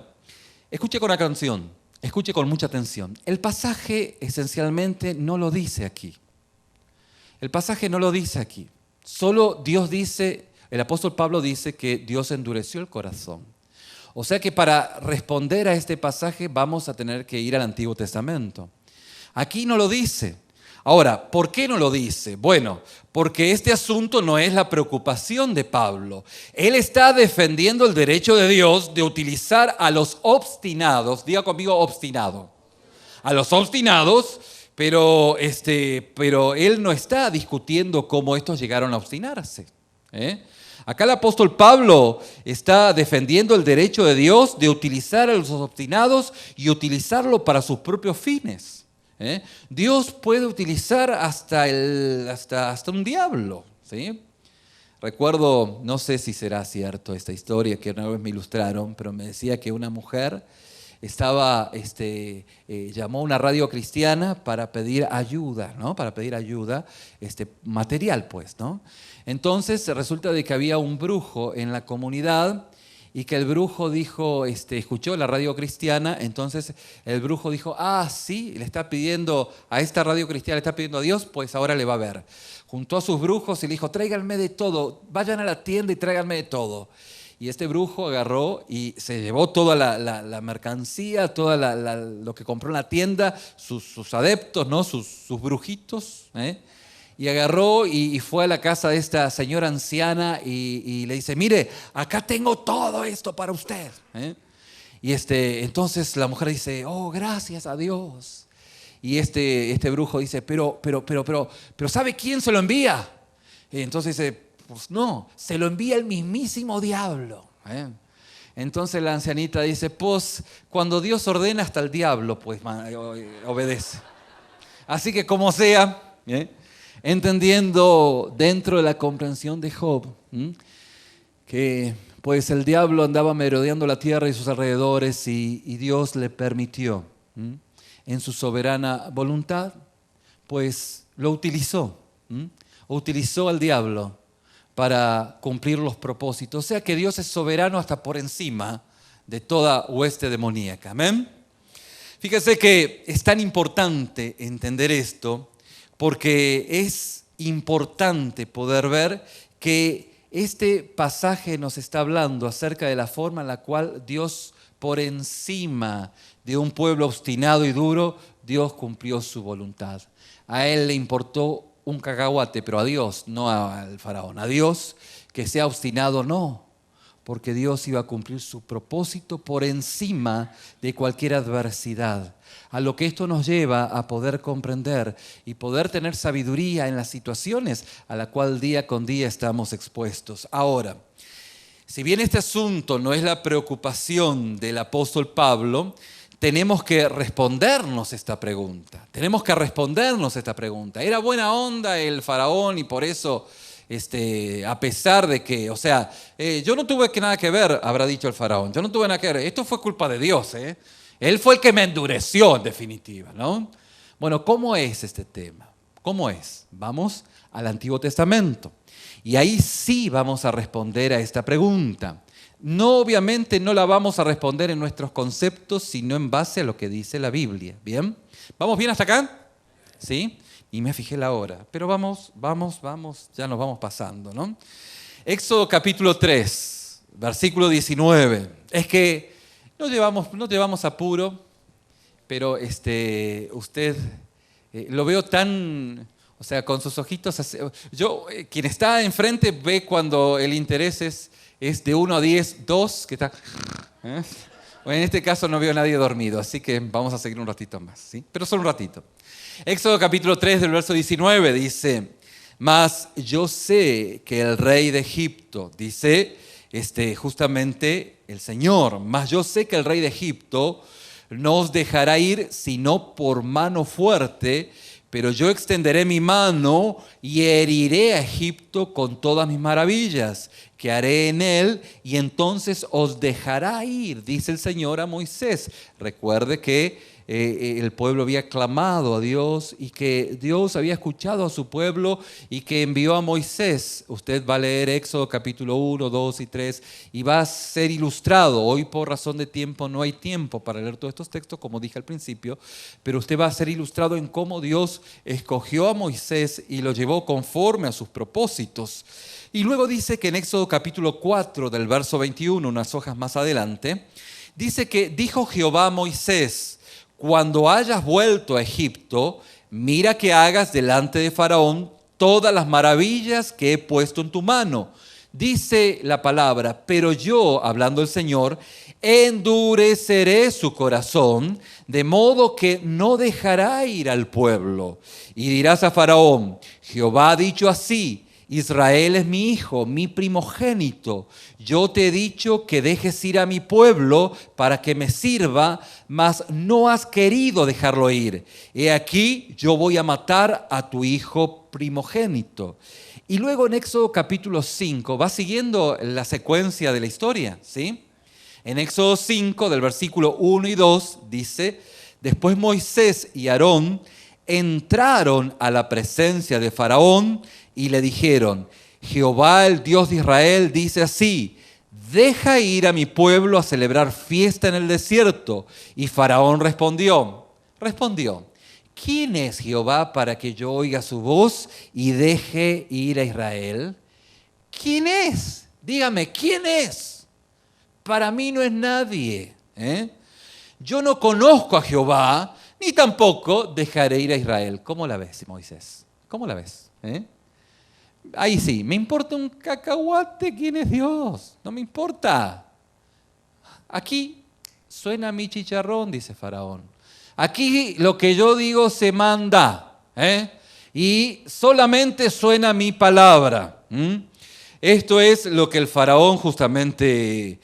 escuche con atención, escuche con mucha atención. El pasaje esencialmente no lo dice aquí. El pasaje no lo dice aquí. Solo Dios dice, el apóstol Pablo dice que Dios endureció el corazón. O sea que para responder a este pasaje vamos a tener que ir al Antiguo Testamento. Aquí no lo dice. Ahora, ¿por qué no lo dice? Bueno, porque este asunto no es la preocupación de Pablo. Él está defendiendo el derecho de Dios de utilizar a los obstinados, diga conmigo obstinado, a los obstinados, pero él no está discutiendo cómo estos llegaron a obstinarse. Acá el apóstol Pablo está defendiendo el derecho de Dios de utilizar a los obstinados y utilizarlo para sus propios fines. Dios puede utilizar hasta un diablo, ¿sí? Recuerdo, no sé si será cierto esta historia que una vez me ilustraron, pero me decía que una mujer llamó a una radio cristiana para pedir ayuda, ¿no? Para pedir ayuda, material, pues, ¿no? Entonces resulta de que había un brujo en la comunidad y que el brujo dijo, escuchó la radio cristiana, entonces el brujo dijo, sí, le está pidiendo a esta radio cristiana, le está pidiendo a Dios, pues ahora le va a ver. Juntó a sus brujos y le dijo, tráiganme de todo, vayan a la tienda y tráiganme de todo. Y este brujo agarró y se llevó toda la mercancía, lo que compró en la tienda, sus adeptos, ¿no? sus brujitos, y agarró y fue a la casa de esta señora anciana y le dice, mire, acá tengo todo esto para usted. Y entonces la mujer dice, oh, gracias a Dios. Y este brujo dice, pero ¿sabe quién se lo envía? Y entonces dice, pues no, se lo envía el mismísimo diablo. Entonces la ancianita dice, pues cuando Dios ordena hasta el diablo, pues obedece. Así que como sea, entendiendo dentro de la comprensión de Job, que pues el diablo andaba merodeando la tierra y sus alrededores y Dios le permitió, en su soberana voluntad, pues lo utilizó. Utilizó al diablo para cumplir los propósitos. O sea que Dios es soberano hasta por encima de toda hueste demoníaca. ¿Amén? Fíjese que es tan importante entender esto porque es importante poder ver que este pasaje nos está hablando acerca de la forma en la cual Dios, por encima de un pueblo obstinado y duro, Dios cumplió su voluntad. A él le importó un cacahuate, pero a Dios, no al faraón, a Dios, que sea obstinado, no, porque Dios iba a cumplir su propósito por encima de cualquier adversidad. A lo que esto nos lleva a poder comprender y poder tener sabiduría en las situaciones a la cual día con día estamos expuestos. Ahora, si bien este asunto no es la preocupación del apóstol Pablo, tenemos que respondernos esta pregunta. ¿Era buena onda el faraón y por eso, a pesar de que, yo no tuve nada que ver, habrá dicho el faraón, yo no tuve nada que ver, esto fue culpa de Dios, Él fue el que me endureció en definitiva, ¿no? Bueno, ¿cómo es este tema? ¿Cómo es? Vamos al Antiguo Testamento y ahí sí vamos a responder a esta pregunta. No, obviamente no la vamos a responder en nuestros conceptos, sino en base a lo que dice la Biblia. ¿Bien? ¿Vamos bien hasta acá? ¿Sí? Y me fijé la hora, pero vamos, ya nos vamos pasando, ¿no? Éxodo capítulo 3, versículo 19. Es que no llevamos apuro, pero usted lo veo tan, con sus ojitos. Quien está enfrente ve cuando el interés es de 1 a 10, 2, que está. Bueno, en este caso no veo a nadie dormido, así que vamos a seguir un ratito más, ¿sí? Pero solo un ratito. Éxodo capítulo 3 del verso 19 dice: mas yo sé que el rey de Egipto, dice justamente el Señor, mas yo sé que el rey de Egipto no os dejará ir sino por mano fuerte, pero yo extenderé mi mano y heriré a Egipto con todas mis maravillas que haré en él, y entonces os dejará ir, dice el Señor a Moisés. Recuerde que el pueblo había clamado a Dios y que Dios había escuchado a su pueblo y que envió a Moisés. Usted va a leer Éxodo capítulo 1, 2 y 3 y va a ser ilustrado. Hoy por razón de tiempo no hay tiempo para leer todos estos textos, como dije al principio, pero usted va a ser ilustrado en cómo Dios escogió a Moisés y lo llevó conforme a sus propósitos. Y luego dice que en Éxodo capítulo 4 del verso 21, unas hojas más adelante, dice que dijo Jehová a Moisés: cuando hayas vuelto a Egipto, mira que hagas delante de Faraón todas las maravillas que he puesto en tu mano. Dice la palabra: pero yo, hablando el Señor, endureceré su corazón, de modo que no dejará ir al pueblo. Y dirás a Faraón: Jehová ha dicho así: Israel es mi hijo, mi primogénito. Yo te he dicho que dejes ir a mi pueblo para que me sirva, mas no has querido dejarlo ir. He aquí, yo voy a matar a tu hijo primogénito. Y luego en Éxodo capítulo 5, va siguiendo la secuencia de la historia, ¿sí? En Éxodo 5, del versículo 1 y 2, dice: después Moisés y Aarón entraron a la presencia de Faraón y le dijeron: Jehová, el Dios de Israel, dice así: deja ir a mi pueblo a celebrar fiesta en el desierto. Y Faraón respondió: ¿quién es Jehová para que yo oiga su voz y deje ir a Israel? ¿Quién es? Dígame, ¿quién es? Para mí no es nadie. Yo no conozco a Jehová, ni tampoco dejaré ir a Israel. ¿Cómo la ves, Moisés? ¿Cómo la ves? Ahí sí, me importa un cacahuate quién es Dios, no me importa. Aquí suena mi chicharrón, dice Faraón. Aquí lo que yo digo se manda, y solamente suena mi palabra. Esto es lo que el Faraón justamente,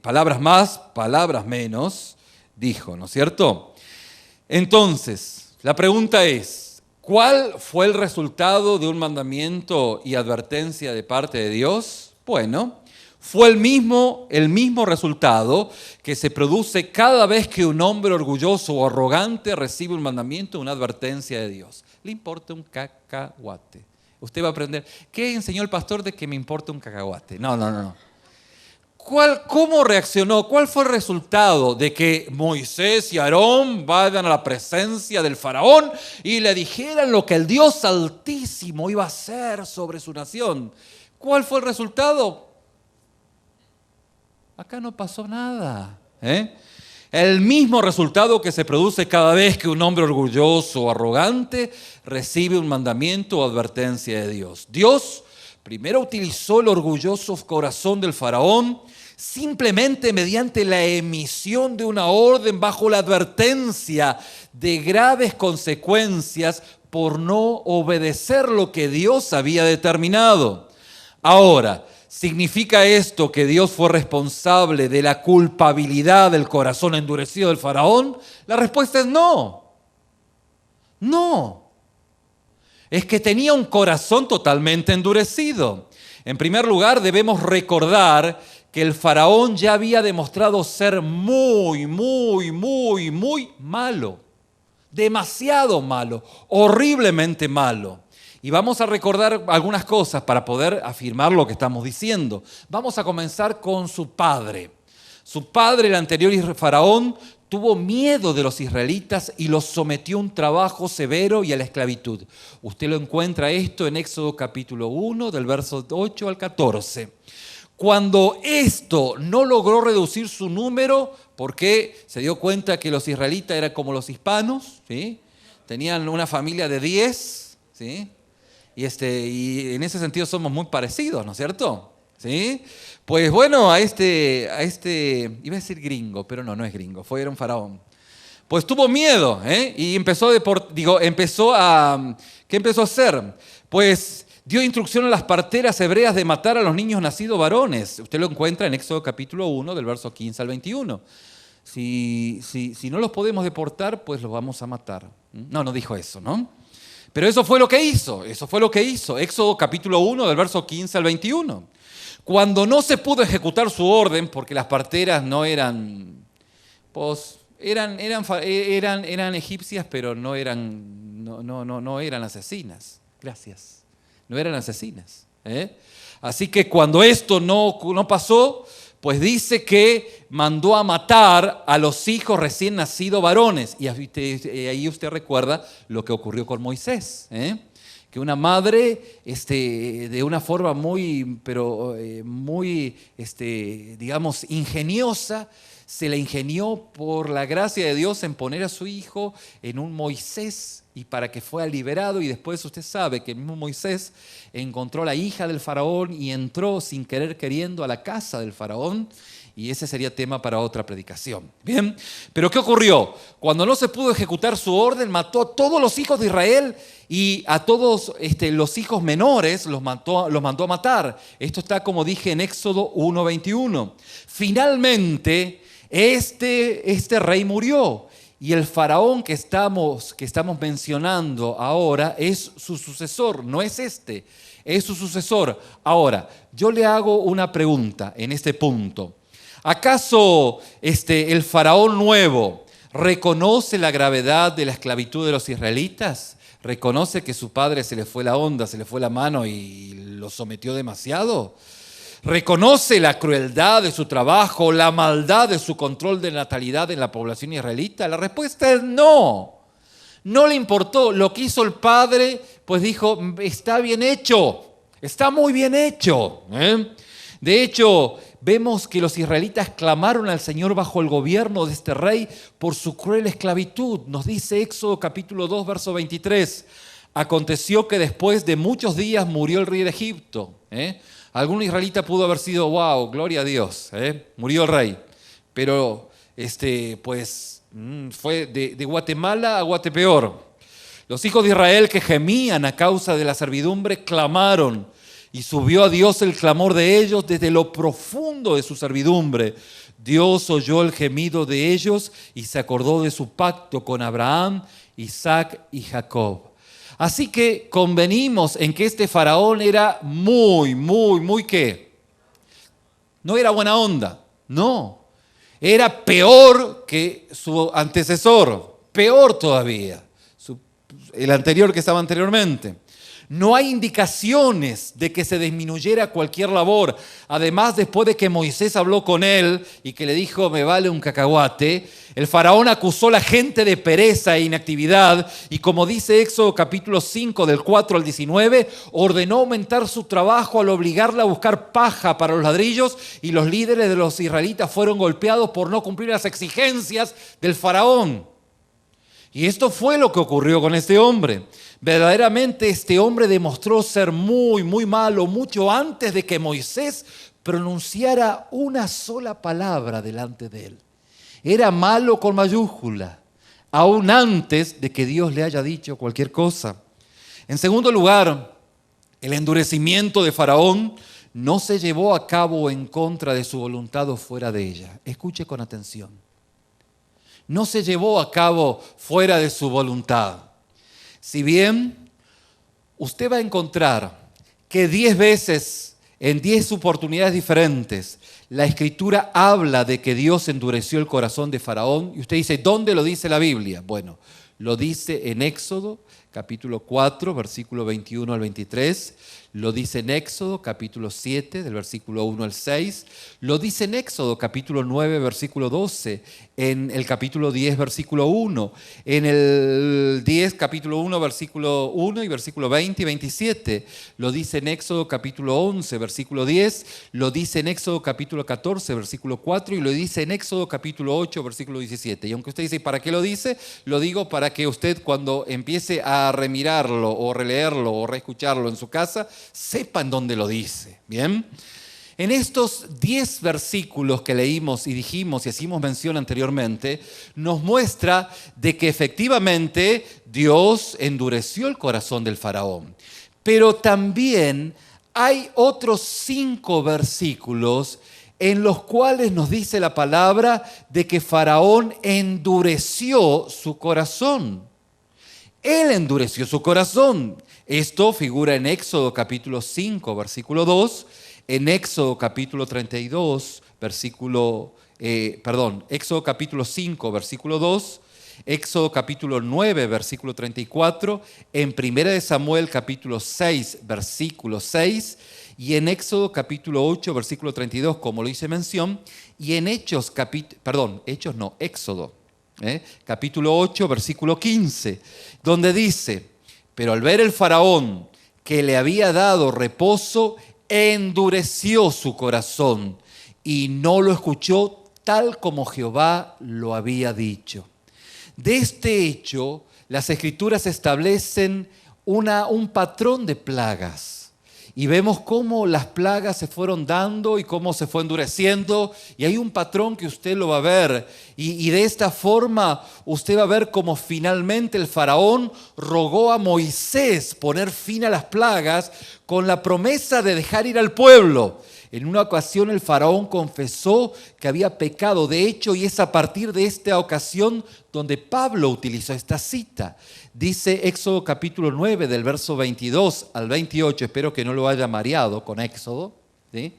palabras más, palabras menos, dijo, ¿no es cierto? Entonces, la pregunta es: ¿cuál fue el resultado de un mandamiento y advertencia de parte de Dios? Bueno, Fue el mismo resultado que se produce cada vez que un hombre orgulloso o arrogante recibe un mandamiento, una advertencia de Dios. Le importa un cacahuate. Usted va a aprender, ¿qué enseñó el pastor de que me importa un cacahuate? No. ¿Cómo reaccionó? ¿Cuál fue el resultado de que Moisés y Aarón vayan a la presencia del faraón y le dijeran lo que el Dios Altísimo iba a hacer sobre su nación? ¿Cuál fue el resultado? Acá no pasó nada. El mismo resultado que se produce cada vez que un hombre orgulloso o arrogante recibe un mandamiento o advertencia de Dios. Dios primero utilizó el orgulloso corazón del faraón simplemente mediante la emisión de una orden bajo la advertencia de graves consecuencias por no obedecer lo que Dios había determinado. Ahora, ¿significa esto que Dios fue responsable de la culpabilidad del corazón endurecido del faraón? La respuesta es no. No. Es que tenía un corazón totalmente endurecido. En primer lugar, debemos recordar que el faraón ya había demostrado ser muy malo. Demasiado malo, horriblemente malo. Y vamos a recordar algunas cosas para poder afirmar lo que estamos diciendo. Vamos a comenzar con su padre. Su padre, el anterior faraón, tuvo miedo de los israelitas y los sometió a un trabajo severo y a la esclavitud. Usted lo encuentra esto en Éxodo capítulo 1, del verso 8 al 14. Cuando esto no logró reducir su número, porque se dio cuenta que los israelitas eran como los hispanos, ¿sí? Tenían una familia de 10, ¿sí? Y en ese sentido somos muy parecidos, ¿no es cierto? ¿Sí? Pues bueno, a este, iba a decir gringo, pero no es gringo, era un faraón. Pues tuvo miedo, y ¿qué empezó a hacer? Pues dio instrucción a las parteras hebreas de matar a los niños nacidos varones. Usted lo encuentra en Éxodo capítulo 1, del verso 15 al 21. Si no los podemos deportar, pues los vamos a matar. No dijo eso, ¿no? Pero eso fue lo que hizo. Éxodo capítulo 1, del verso 15 al 21. Cuando no se pudo ejecutar su orden, porque las parteras no eran, eran egipcias, pero no eran asesinas. Gracias. No eran asesinas. Así que cuando esto no pasó, pues dice que mandó a matar a los hijos recién nacidos varones. Y ahí usted recuerda lo que ocurrió con Moisés. Que una madre, de una forma muy digamos, ingeniosa, se la ingenió por la gracia de Dios en poner a su hijo en un Moisés y para que fuera liberado. Y después usted sabe que el mismo Moisés encontró a la hija del faraón y entró sin querer queriendo a la casa del faraón. Y ese sería tema para otra predicación. Bien, pero ¿qué ocurrió? Cuando no se pudo ejecutar su orden, mató a todos los hijos de Israel y a todos los hijos menores los mandó a matar. Esto está, como dije, en Éxodo 1:21. Finalmente, este rey murió. Y el faraón que estamos mencionando ahora es su sucesor, no es es su sucesor. Ahora, yo le hago una pregunta en este punto. ¿Acaso el faraón nuevo reconoce la gravedad de la esclavitud de los israelitas? ¿Reconoce que su padre se le fue la onda, se le fue la mano y lo sometió demasiado? ¿Reconoce la crueldad de su trabajo, la maldad de su control de natalidad en la población israelita? La respuesta es no. No le importó. Lo que hizo el padre, pues dijo, está bien hecho, está muy bien hecho. De hecho, vemos que los israelitas clamaron al Señor bajo el gobierno de este rey por su cruel esclavitud. Nos dice Éxodo capítulo 2, verso 23. Aconteció que después de muchos días murió el rey de Egipto. Algún israelita pudo haber sido, wow, gloria a Dios, murió el rey. Pero fue de Guatemala a Guatepeor. Los hijos de Israel que gemían a causa de la servidumbre clamaron y subió a Dios el clamor de ellos desde lo profundo de su servidumbre. Dios oyó el gemido de ellos y se acordó de su pacto con Abraham, Isaac y Jacob. Así que convenimos en que este faraón era muy ¿qué? No era buena onda, no. Era peor que su antecesor, peor todavía, el anterior que estaba anteriormente. No hay indicaciones de que se disminuyera cualquier labor. Además, después de que Moisés habló con él y que le dijo, me vale un cacahuate, el faraón acusó a la gente de pereza e inactividad y, como dice Éxodo capítulo 5 del 4 al 19, ordenó aumentar su trabajo al obligarle a buscar paja para los ladrillos, y los líderes de los israelitas fueron golpeados por no cumplir las exigencias del faraón. Y esto fue lo que ocurrió con este hombre. Verdaderamente este hombre demostró ser muy, muy malo mucho antes de que Moisés pronunciara una sola palabra delante de él. Era malo con mayúscula, aún antes de que Dios le haya dicho cualquier cosa. En segundo lugar, el endurecimiento de Faraón no se llevó a cabo en contra de su voluntad o fuera de ella. Escuche con atención. No se llevó a cabo fuera de su voluntad. Si bien usted va a encontrar que 10 veces, en 10 oportunidades diferentes, la Escritura habla de que Dios endureció el corazón de Faraón, y usted dice, ¿dónde lo dice la Biblia? Bueno, lo dice en Éxodo, capítulo 4, versículo 21 al 23, lo dice en Éxodo, capítulo 7, del versículo 1 al 6, lo dice en Éxodo, capítulo 9, versículo 12, en el capítulo 10, versículo 1, en el 10, capítulo 1, versículo 1 y versículo 20 y 27, lo dice en Éxodo, capítulo 11, versículo 10, lo dice en Éxodo, capítulo 14, versículo 4, y lo dice en Éxodo, capítulo 8, versículo 17. Y aunque usted dice, ¿para qué lo dice? Lo digo para que usted, cuando empiece a remirarlo o releerlo o reescucharlo en su casa, sepan dónde lo dice. Bien. En estos 10 versículos que leímos y dijimos y hicimos mención anteriormente, nos muestra de que efectivamente Dios endureció el corazón del faraón. Pero también hay otros 5 versículos en los cuales nos dice la palabra de que Faraón endureció su corazón. Él endureció su corazón. Esto figura en Éxodo capítulo 5, versículo 2, en Éxodo capítulo 32, Éxodo capítulo 5, versículo 2, Éxodo capítulo 9, versículo 34, en Primera de Samuel capítulo 6, versículo 6, y en Éxodo capítulo 8, versículo 32, como lo hice mención, y en Éxodo, capítulo 8, versículo 15, donde dice, pero al ver el faraón que le había dado reposo, endureció su corazón y no lo escuchó tal como Jehová lo había dicho. De este hecho, las Escrituras establecen un patrón de plagas. Y vemos cómo las plagas se fueron dando y cómo se fue endureciendo. Y hay un patrón que usted lo va a ver. Y de esta forma usted va a ver cómo finalmente el faraón rogó a Moisés poner fin a las plagas con la promesa de dejar ir al pueblo. En una ocasión el faraón confesó que había pecado, de hecho, y es a partir de esta ocasión donde Pablo utilizó esta cita. Dice Éxodo capítulo 9 del verso 22 al 28, espero que no lo haya mareado con Éxodo, ¿sí?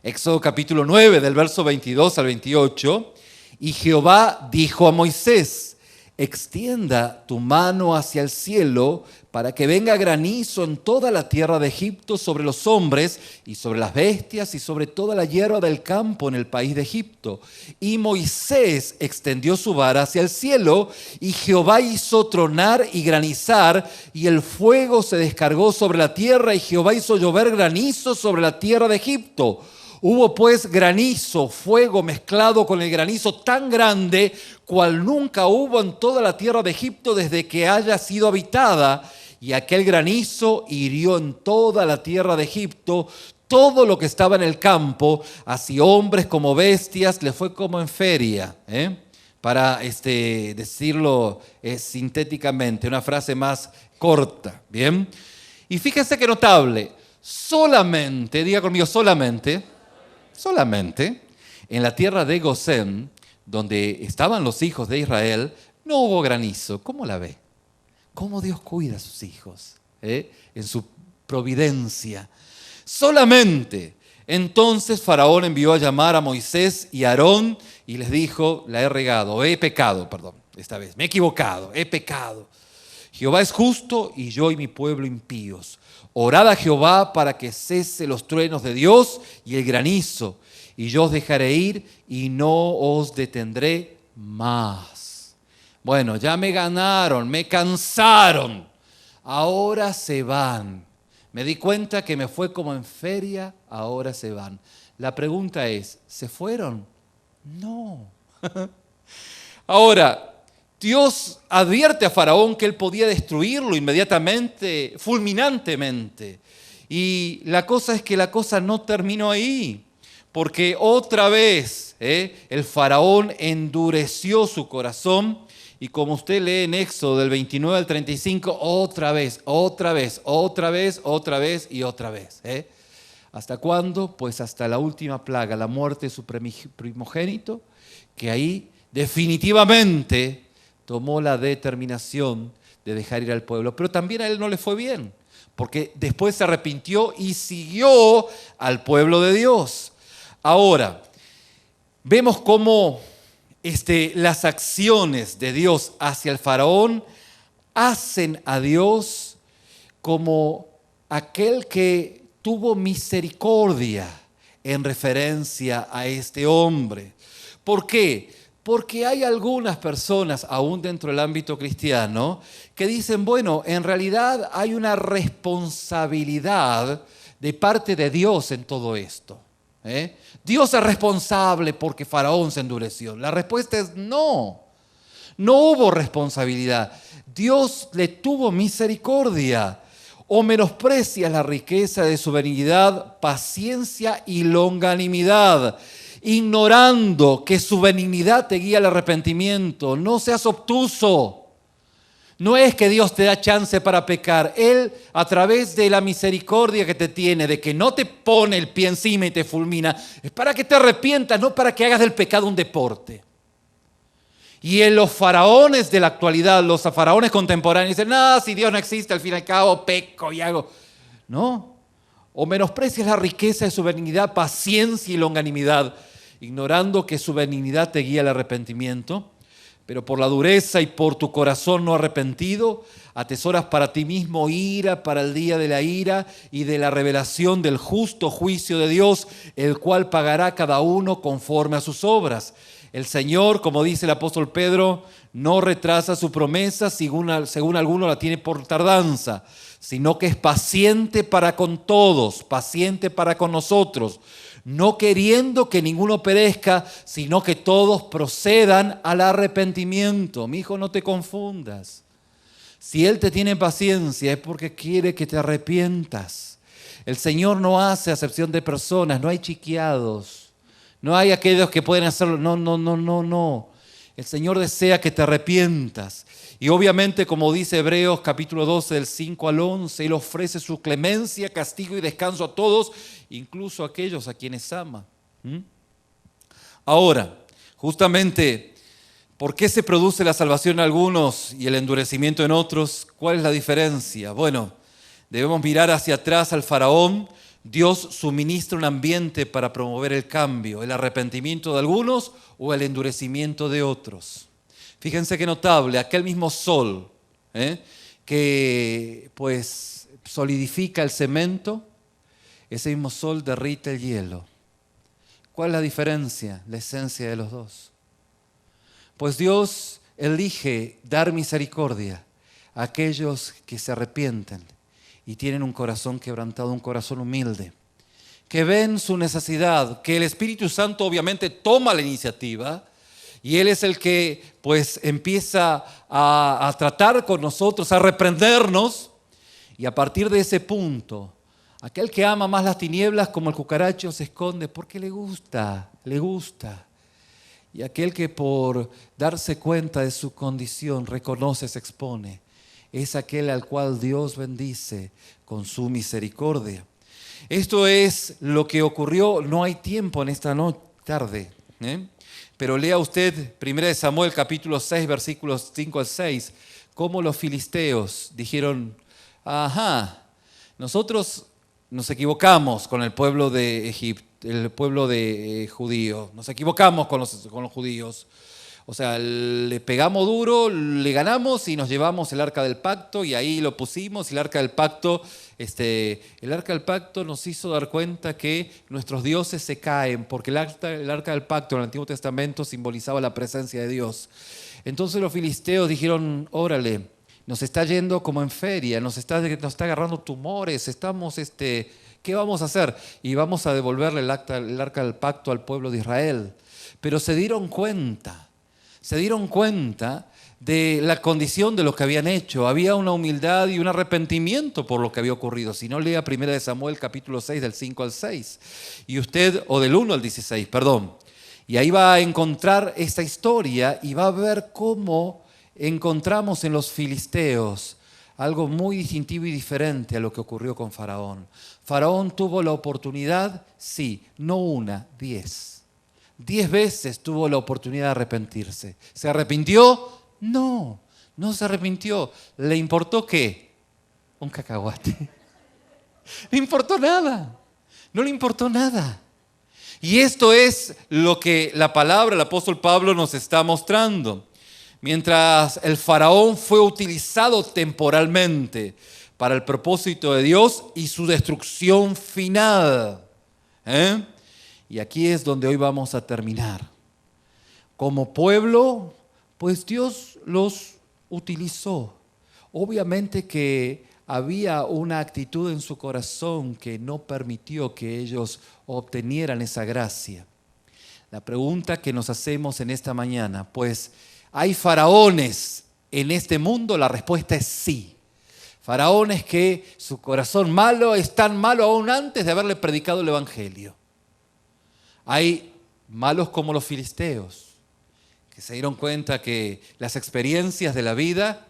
Éxodo capítulo 9 del verso 22 al 28, y Jehová dijo a Moisés, extienda tu mano hacia el cielo para que venga granizo en toda la tierra de Egipto sobre los hombres y sobre las bestias y sobre toda la hierba del campo en el país de Egipto. Y Moisés extendió su vara hacia el cielo y Jehová hizo tronar y granizar y el fuego se descargó sobre la tierra y Jehová hizo llover granizo sobre la tierra de Egipto. Hubo pues granizo, fuego mezclado con el granizo tan grande cual nunca hubo en toda la tierra de Egipto desde que haya sido habitada. Y aquel granizo hirió en toda la tierra de Egipto todo lo que estaba en el campo, así hombres como bestias, le fue como en feria. Para decirlo sintéticamente, una frase más corta. Bien. Y fíjese qué notable, solamente, diga conmigo, solamente en la tierra de Gosén, donde estaban los hijos de Israel, no hubo granizo. ¿Cómo la ve? ¿Cómo Dios cuida a sus hijos? En su providencia. Solamente Entonces Faraón envió a llamar a Moisés y a Aarón y les dijo, la he regado, he pecado, perdón, esta vez, me he equivocado, he pecado. Jehová es justo y yo y mi pueblo impíos. Orad a Jehová para que cese los truenos de Dios y el granizo, y yo os dejaré ir y no os detendré más. Bueno, ya me ganaron, me cansaron, ahora se van. Me di cuenta que me fue como en feria, ahora se van. La pregunta es, ¿se fueron? No. Ahora, Dios advierte a Faraón que él podía destruirlo inmediatamente, fulminantemente. Y la cosa es que la cosa no terminó ahí, porque otra vez el Faraón endureció su corazón. Y como usted lee en Éxodo del 29 al 35, otra vez y otra vez. ¿Hasta cuándo? Pues hasta la última plaga, la muerte de su primogénito, que ahí definitivamente tomó la determinación de dejar ir al pueblo. Pero también a él no le fue bien, porque después se arrepintió y siguió al pueblo de Dios. Ahora, vemos cómo las acciones de Dios hacia el faraón hacen a Dios como aquel que tuvo misericordia en referencia a este hombre. ¿Por qué? Porque hay algunas personas, aún dentro del ámbito cristiano, que dicen, bueno, en realidad hay una responsabilidad de parte de Dios en todo esto. Dios es responsable porque Faraón se endureció. La respuesta es no. No hubo responsabilidad. Dios le tuvo misericordia. O menosprecias la riqueza de su benignidad, paciencia y longanimidad, ignorando que su benignidad te guía al arrepentimiento. No seas obtuso. No es que Dios te da chance para pecar. Él, a través de la misericordia que te tiene, de que no te pone el pie encima y te fulmina, es para que te arrepientas, no para que hagas del pecado un deporte. Y en los faraones de la actualidad, los faraones contemporáneos, dicen, no, si Dios no existe, al fin y al cabo peco y hago. No. O menosprecias la riqueza de su benignidad, paciencia y longanimidad, ignorando que su benignidad te guía al arrepentimiento. Pero por la dureza y por tu corazón no arrepentido, atesoras para ti mismo ira para el día de la ira y de la revelación del justo juicio de Dios, el cual pagará cada uno conforme a sus obras. El Señor, como dice el apóstol Pedro, no retrasa su promesa, según alguno la tiene por tardanza, sino que es paciente para con todos, paciente para con nosotros, no queriendo que ninguno perezca, sino que todos procedan al arrepentimiento. Mi hijo, no te confundas. Si Él te tiene paciencia es porque quiere que te arrepientas. El Señor no hace acepción de personas, no hay chiqueados, no hay aquellos que pueden hacerlo. No. El Señor desea que te arrepientas. Y obviamente, como dice Hebreos capítulo 12, del 5 al 11, Él ofrece su clemencia, castigo y descanso a todos, incluso a aquellos a quienes ama. Ahora, justamente, ¿por qué se produce la salvación en algunos y el endurecimiento en otros? ¿Cuál es la diferencia? Bueno, debemos mirar hacia atrás al faraón. Dios suministra un ambiente para promover el cambio, el arrepentimiento de algunos o el endurecimiento de otros. Fíjense qué notable, aquel mismo sol que pues solidifica el cemento, ese mismo sol derrite el hielo. ¿Cuál es la diferencia? La esencia de los dos. Pues Dios elige dar misericordia a aquellos que se arrepienten y tienen un corazón quebrantado, un corazón humilde, que ven su necesidad, que el Espíritu Santo obviamente toma la iniciativa y Él es el que pues empieza a tratar con nosotros, a reprendernos, y a partir de ese punto, aquel que ama más las tinieblas como el cucaracho se esconde porque le gusta. Y aquel que por darse cuenta de su condición reconoce, se expone, es aquel al cual Dios bendice con su misericordia. Esto es lo que ocurrió, no hay tiempo en esta tarde, pero lea usted 1 Samuel capítulo 6, versículos 5 al 6, cómo los filisteos dijeron, nosotros nos equivocamos con el pueblo de Egipto, el pueblo de judío. Nos equivocamos con los judíos. O sea, le pegamos duro, le ganamos y nos llevamos el arca del pacto y ahí lo pusimos. Y el arca del pacto nos hizo dar cuenta que nuestros dioses se caen, porque el arca del pacto en el Antiguo Testamento simbolizaba la presencia de Dios. Entonces los filisteos dijeron, órale, nos está yendo como en feria, nos está agarrando tumores, ¿qué vamos a hacer? Y vamos a devolverle el arca del pacto al pueblo de Israel. Pero se dieron cuenta de la condición de lo que habían hecho. Había una humildad y un arrepentimiento por lo que había ocurrido. Si no, lea 1 Samuel capítulo 6 del 5 al 6. O del 1 al 16, perdón. Y ahí va a encontrar esta historia y va a ver cómo encontramos en los filisteos algo muy distintivo y diferente a lo que ocurrió con Faraón. Faraón tuvo la oportunidad, sí, no una, 10. 10 veces tuvo la oportunidad de arrepentirse. ¿Se arrepintió? No, no se arrepintió. ¿Le importó qué? Un cacahuate. No importó nada. No le importó nada. Y esto es lo que la palabra, el apóstol Pablo nos está mostrando. Mientras el faraón fue utilizado temporalmente para el propósito de Dios y su destrucción final. Y aquí es donde hoy vamos a terminar. Como pueblo, pues Dios los utilizó. Obviamente que había una actitud en su corazón que no permitió que ellos obtenieran esa gracia. La pregunta que nos hacemos en esta mañana, pues, ¿hay faraones en este mundo? La respuesta es sí. Faraones que su corazón malo es tan malo aún antes de haberle predicado el evangelio. Hay malos como los filisteos, que se dieron cuenta que las experiencias de la vida,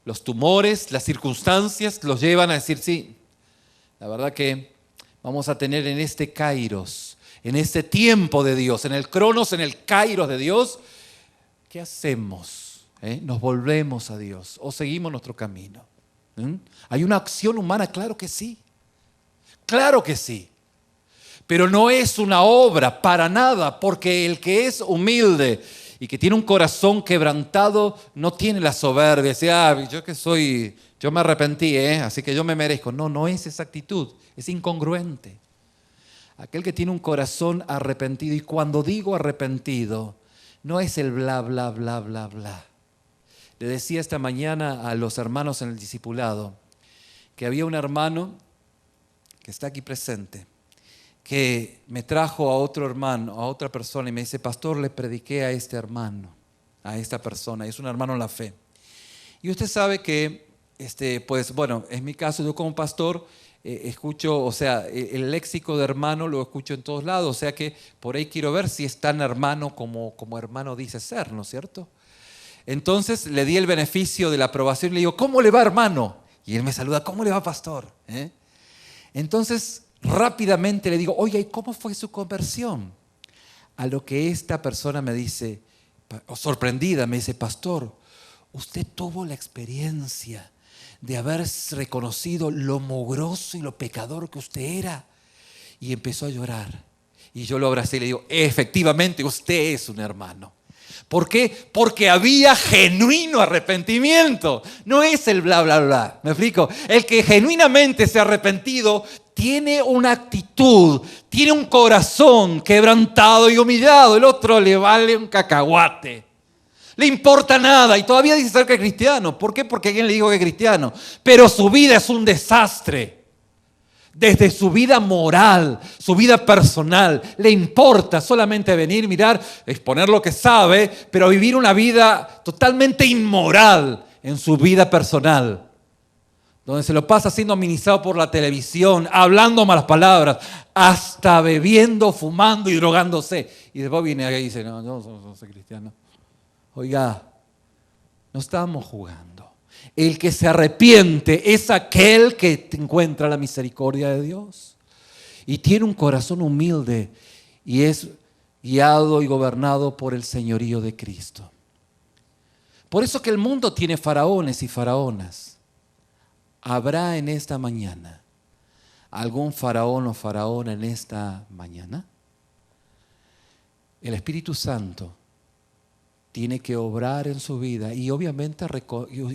los tumores, las circunstancias, los llevan a decir, sí, la verdad que vamos a tener en este kairos, en este tiempo de Dios, en el cronos, en el kairos de Dios, ¿qué hacemos? ¿Nos volvemos a Dios o seguimos nuestro camino? ¿Hay una acción humana? Claro que sí. Claro que sí. Pero no es una obra para nada, porque el que es humilde y que tiene un corazón quebrantado no tiene la soberbia. Dice, yo me arrepentí, así que yo me merezco. No, no es esa actitud, es incongruente. Aquel que tiene un corazón arrepentido, y cuando digo arrepentido, no es el bla, bla, bla, bla, bla. Le decía esta mañana a los hermanos en el discipulado que había un hermano que está aquí presente, que me trajo a otro hermano, a otra persona, y me dice, pastor, le prediqué a este hermano, a esta persona, es un hermano en la fe. Y usted sabe que, pues bueno, en mi caso, yo como pastor escucho, o sea, el léxico de hermano lo escucho en todos lados, o sea que por ahí quiero ver si es tan hermano como hermano dice ser, ¿no es cierto? Entonces le di el beneficio de la aprobación y le digo, ¿cómo le va, hermano? Y él me saluda, ¿cómo le va, pastor? Entonces rápidamente le digo, oye, ¿y cómo fue su conversión? A lo que esta persona me dice, sorprendida, me dice, pastor, usted tuvo la experiencia de haber reconocido lo mugroso y lo pecador que usted era. Y empezó a llorar. Y yo lo abracé y le digo, efectivamente, usted es un hermano. ¿Por qué? Porque había genuino arrepentimiento. No es el bla, bla, bla. ¿Me explico? El que genuinamente se ha arrepentido tiene una actitud, tiene un corazón quebrantado y humillado. El otro le vale un cacahuate. Le importa nada y todavía dice ser que es cristiano. ¿Por qué? Porque alguien le dijo que es cristiano. Pero su vida es un desastre. Desde su vida moral, su vida personal, le importa solamente venir, mirar, exponer lo que sabe, pero vivir una vida totalmente inmoral en su vida personal, donde se lo pasa siendo administrado por la televisión, hablando malas palabras, hasta bebiendo, fumando y drogándose. Y después viene y dice, no, yo no soy cristiano. Oiga, no estamos jugando. El que se arrepiente es aquel que encuentra la misericordia de Dios y tiene un corazón humilde y es guiado y gobernado por el señorío de Cristo. Por eso que el mundo tiene faraones y faraonas. Habrá en esta mañana algún faraón o faraona en esta mañana? El Espíritu Santo tiene que obrar en su vida y obviamente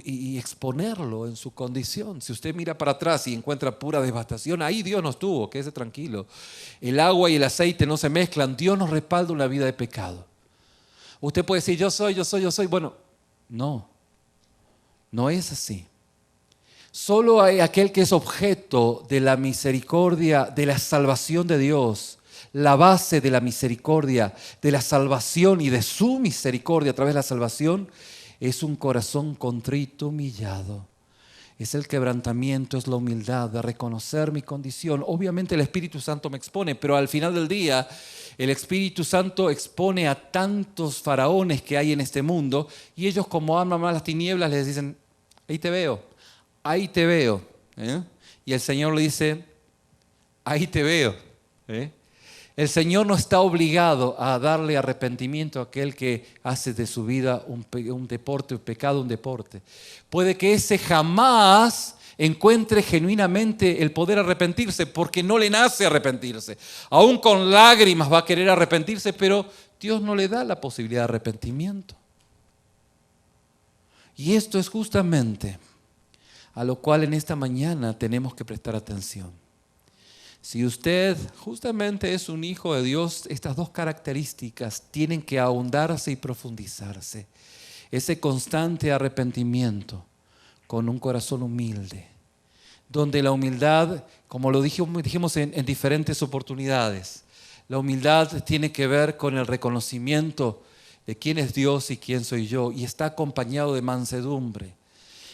y exponerlo en su condición. Si usted mira para atrás y encuentra pura devastación, ahí Dios nos tuvo, quédese tranquilo. El agua y el aceite no se mezclan, Dios nos respalda una vida de pecado. Usted puede decir, yo soy. Bueno, no es así. Solo hay aquel que es objeto de la misericordia, de la salvación de Dios, la base de la misericordia, de la salvación y de su misericordia a través de la salvación, es un corazón contrito, humillado. Es el quebrantamiento, es la humildad de reconocer mi condición. Obviamente el Espíritu Santo me expone, pero al final del día el Espíritu Santo expone a tantos faraones que hay en este mundo y ellos, como aman más las tinieblas, les dicen, ahí te veo, ahí te veo. Y el Señor le dice, ahí te veo. El Señor no está obligado a darle arrepentimiento a aquel que hace de su vida un deporte, un pecado, un deporte. Puede que ese jamás encuentre genuinamente el poder arrepentirse, porque no le nace arrepentirse. Aún con lágrimas va a querer arrepentirse, pero Dios no le da la posibilidad de arrepentimiento. Y esto es justamente a lo cual en esta mañana tenemos que prestar atención. Si usted justamente es un hijo de Dios, estas dos características tienen que ahondarse y profundizarse. Ese constante arrepentimiento con un corazón humilde, donde la humildad, como lo dijimos en diferentes oportunidades, la humildad tiene que ver con el reconocimiento de quién es Dios y quién soy yo, y está acompañado de mansedumbre.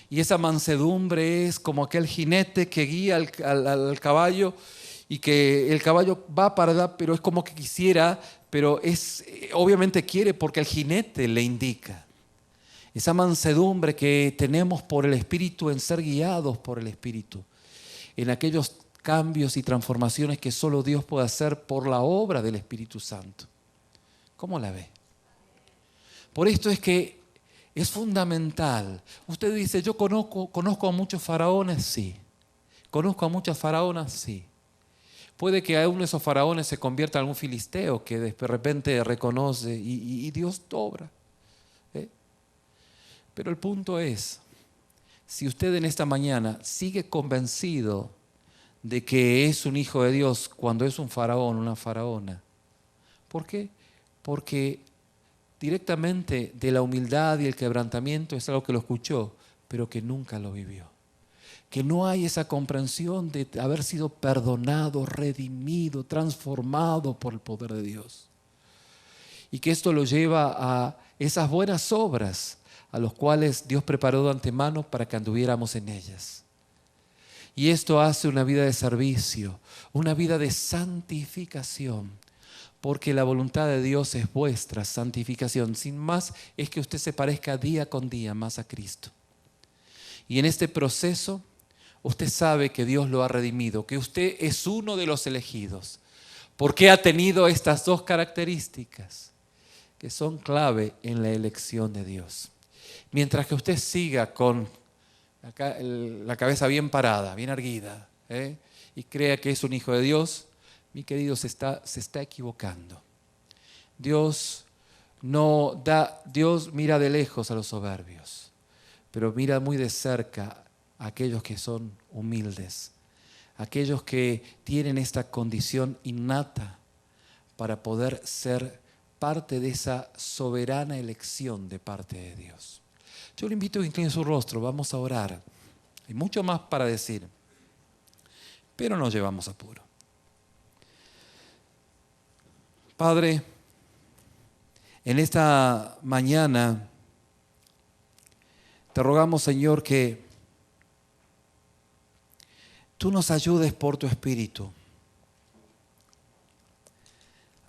Y esa mansedumbre es como aquel jinete que guía al caballo, y que el caballo va para allá, pero es como que quisiera, pero obviamente quiere porque el jinete le indica. Esa mansedumbre que tenemos por el Espíritu, en ser guiados por el Espíritu, en aquellos cambios y transformaciones que solo Dios puede hacer por la obra del Espíritu Santo. ¿Cómo la ve? Por esto es que es fundamental. Usted dice, yo conozco a muchos faraones, sí. Conozco a muchas faraonas, sí. Puede que a uno de esos faraones se convierta en algún filisteo que de repente reconoce y Dios obra. Pero el punto es, si usted en esta mañana sigue convencido de que es un hijo de Dios cuando es un faraón, una faraona, ¿por qué? Porque directamente de la humildad y el quebrantamiento es algo que lo escuchó, pero que nunca lo vivió. Que no hay esa comprensión de haber sido perdonado, redimido, transformado por el poder de Dios. Y que esto lo lleva a esas buenas obras a las cuales Dios preparó de antemano para que anduviéramos en ellas. Y esto hace una vida de servicio, una vida de santificación, porque la voluntad de Dios es vuestra santificación. Sin más, es que usted se parezca día con día más a Cristo. Y en este proceso, usted sabe que Dios lo ha redimido, que usted es uno de los elegidos, porque ha tenido estas dos características que son clave en la elección de Dios. Mientras que usted siga con la cabeza bien parada, bien erguida, y crea que es un hijo de Dios, mi querido, se está equivocando. Dios mira de lejos a los soberbios, pero mira muy de cerca a aquellos que son humildes, aquellos que tienen esta condición innata para poder ser parte de esa soberana elección de parte de Dios. Yo le invito a que incline su rostro, vamos a orar. Hay mucho más para decir, pero nos llevamos apuro. Padre, en esta mañana te rogamos, Señor, que tú nos ayudes por tu Espíritu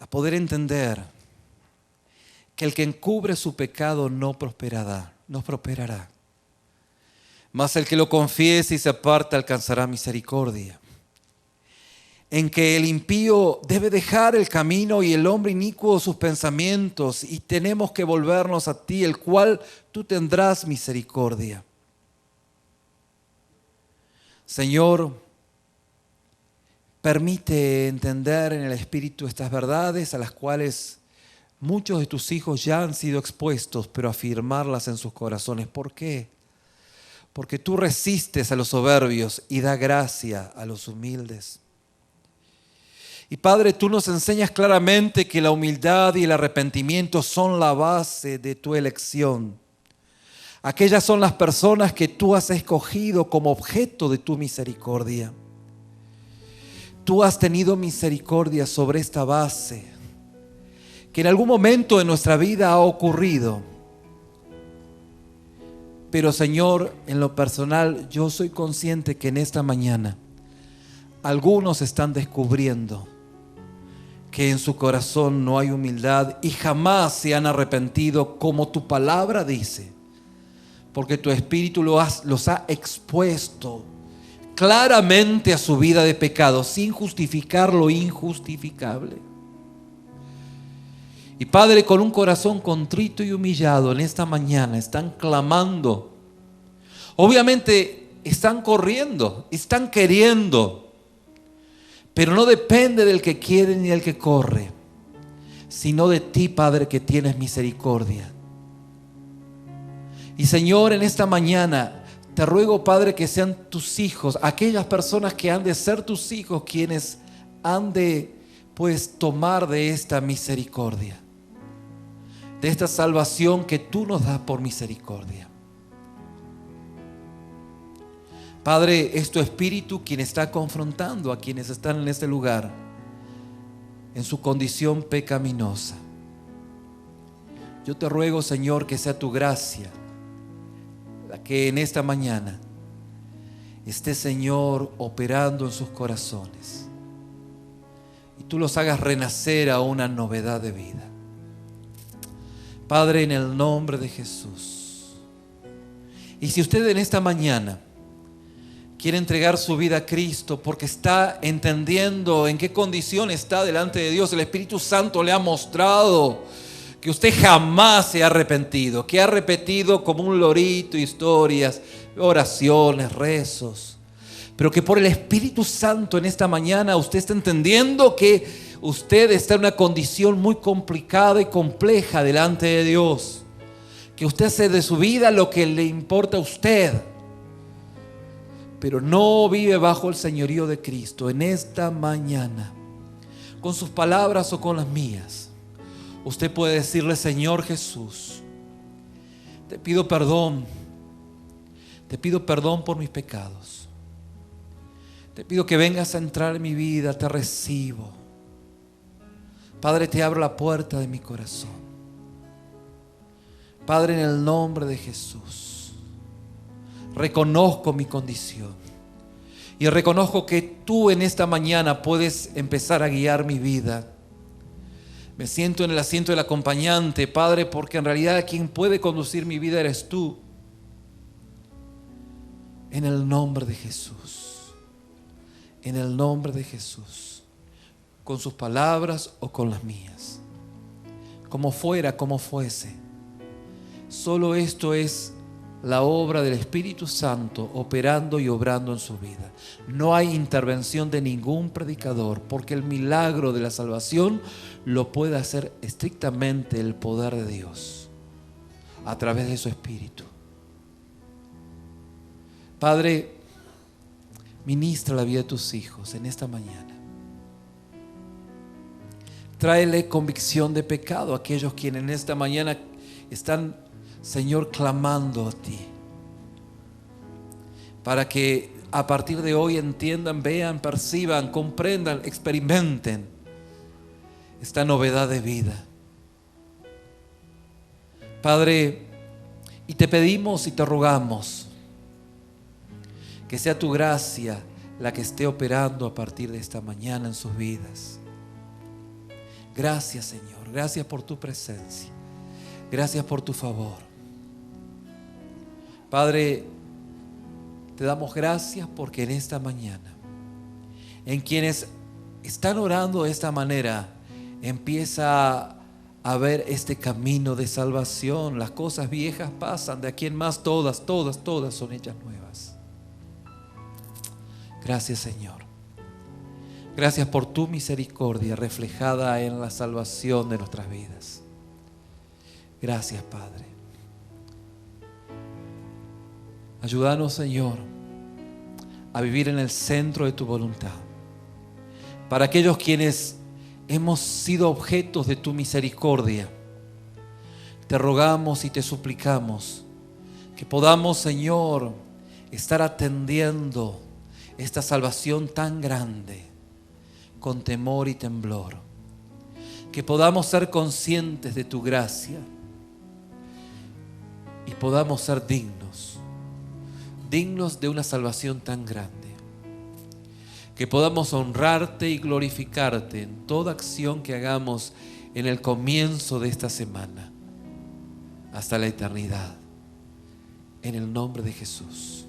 a poder entender que el que encubre su pecado no prosperará, mas el que lo confiese y se aparte alcanzará misericordia. En que el impío debe dejar el camino y el hombre inicuo sus pensamientos, y tenemos que volvernos a ti, el cual tú tendrás misericordia. Señor, permite entender en el Espíritu estas verdades a las cuales muchos de tus hijos ya han sido expuestos, pero afirmarlas en sus corazones. ¿Por qué? Porque tú resistes a los soberbios y da gracia a los humildes. Y Padre, tú nos enseñas claramente que la humildad y el arrepentimiento son la base de tu elección. Aquellas son las personas que tú has escogido como objeto de tu misericordia. Tú has tenido misericordia sobre esta base, que en algún momento de nuestra vida ha ocurrido. Pero Señor, en lo personal, yo soy consciente que en esta mañana algunos están descubriendo que en su corazón no hay humildad y jamás se han arrepentido como tu palabra dice, porque tu Espíritu los ha expuesto claramente a su vida de pecado, sin justificar lo injustificable. Y Padre, con un corazón contrito y humillado en esta mañana están clamando. Obviamente están corriendo, están queriendo, pero no depende del que quiere ni del que corre, sino de ti, Padre, que tienes misericordia. Y Señor, en esta mañana te ruego, Padre, que sean tus hijos, aquellas personas que han de ser tus hijos, quienes han de, tomar de esta misericordia, de esta salvación que tú nos das por misericordia. Padre, es tu Espíritu quien está confrontando a quienes están en este lugar en su condición pecaminosa. Yo te ruego, Señor, que sea tu gracia la que en esta mañana esté, Señor, operando en sus corazones y tú los hagas renacer a una novedad de vida. Padre, en el nombre de Jesús. Y si usted en esta mañana quiere entregar su vida a Cristo porque está entendiendo en qué condición está delante de Dios, el Espíritu Santo le ha mostrado que usted jamás se ha arrepentido, que ha repetido como un lorito historias, oraciones, rezos, pero que por el Espíritu Santo en esta mañana usted está entendiendo que usted está en una condición muy complicada y compleja delante de Dios, que usted hace de su vida lo que le importa a usted, pero no vive bajo el señorío de Cristo. En esta mañana, con sus palabras o con las mías, usted puede decirle: Señor Jesús, te pido perdón por mis pecados, te pido que vengas a entrar en mi vida, te recibo. Padre, te abro la puerta de mi corazón. Padre, en el nombre de Jesús, reconozco mi condición y reconozco que tú en esta mañana puedes empezar a guiar mi vida. Me siento en el asiento del acompañante, Padre, porque en realidad quien puede conducir mi vida eres tú. En el nombre de Jesús, en el nombre de Jesús, con sus palabras o con las mías, como fuera, como fuese, solo esto es la obra del Espíritu Santo operando y obrando en su vida. No hay intervención de ningún predicador, porque el milagro de la salvación lo puede hacer estrictamente el poder de Dios a través de su Espíritu. Padre, ministra la vida de tus hijos en esta mañana. Tráele convicción de pecado a aquellos quienes en esta mañana están, Señor, clamando a ti, para que a partir de hoy entiendan, vean, perciban, comprendan, experimenten esta novedad de vida. Padre, y te pedimos y te rogamos que sea tu gracia la que esté operando a partir de esta mañana en sus vidas. Gracias, Señor, gracias por tu presencia, gracias por tu favor. Padre, te damos gracias porque en esta mañana, en quienes están orando de esta manera, empieza a ver este camino de salvación. Las cosas viejas pasan, de aquí en más todas son hechas nuevas. Gracias, Señor. Gracias por tu misericordia reflejada en la salvación de nuestras vidas. Gracias, Padre. Ayúdanos, Señor, a vivir en el centro de tu voluntad. Para aquellos quienes hemos sido objetos de tu misericordia, te rogamos y te suplicamos que podamos, Señor, estar atendiendo esta salvación tan grande con temor y temblor. Que podamos ser conscientes de tu gracia y podamos ser dignos de una salvación tan grande. Que podamos honrarte y glorificarte en toda acción que hagamos en el comienzo de esta semana hasta la eternidad. En el nombre de Jesús.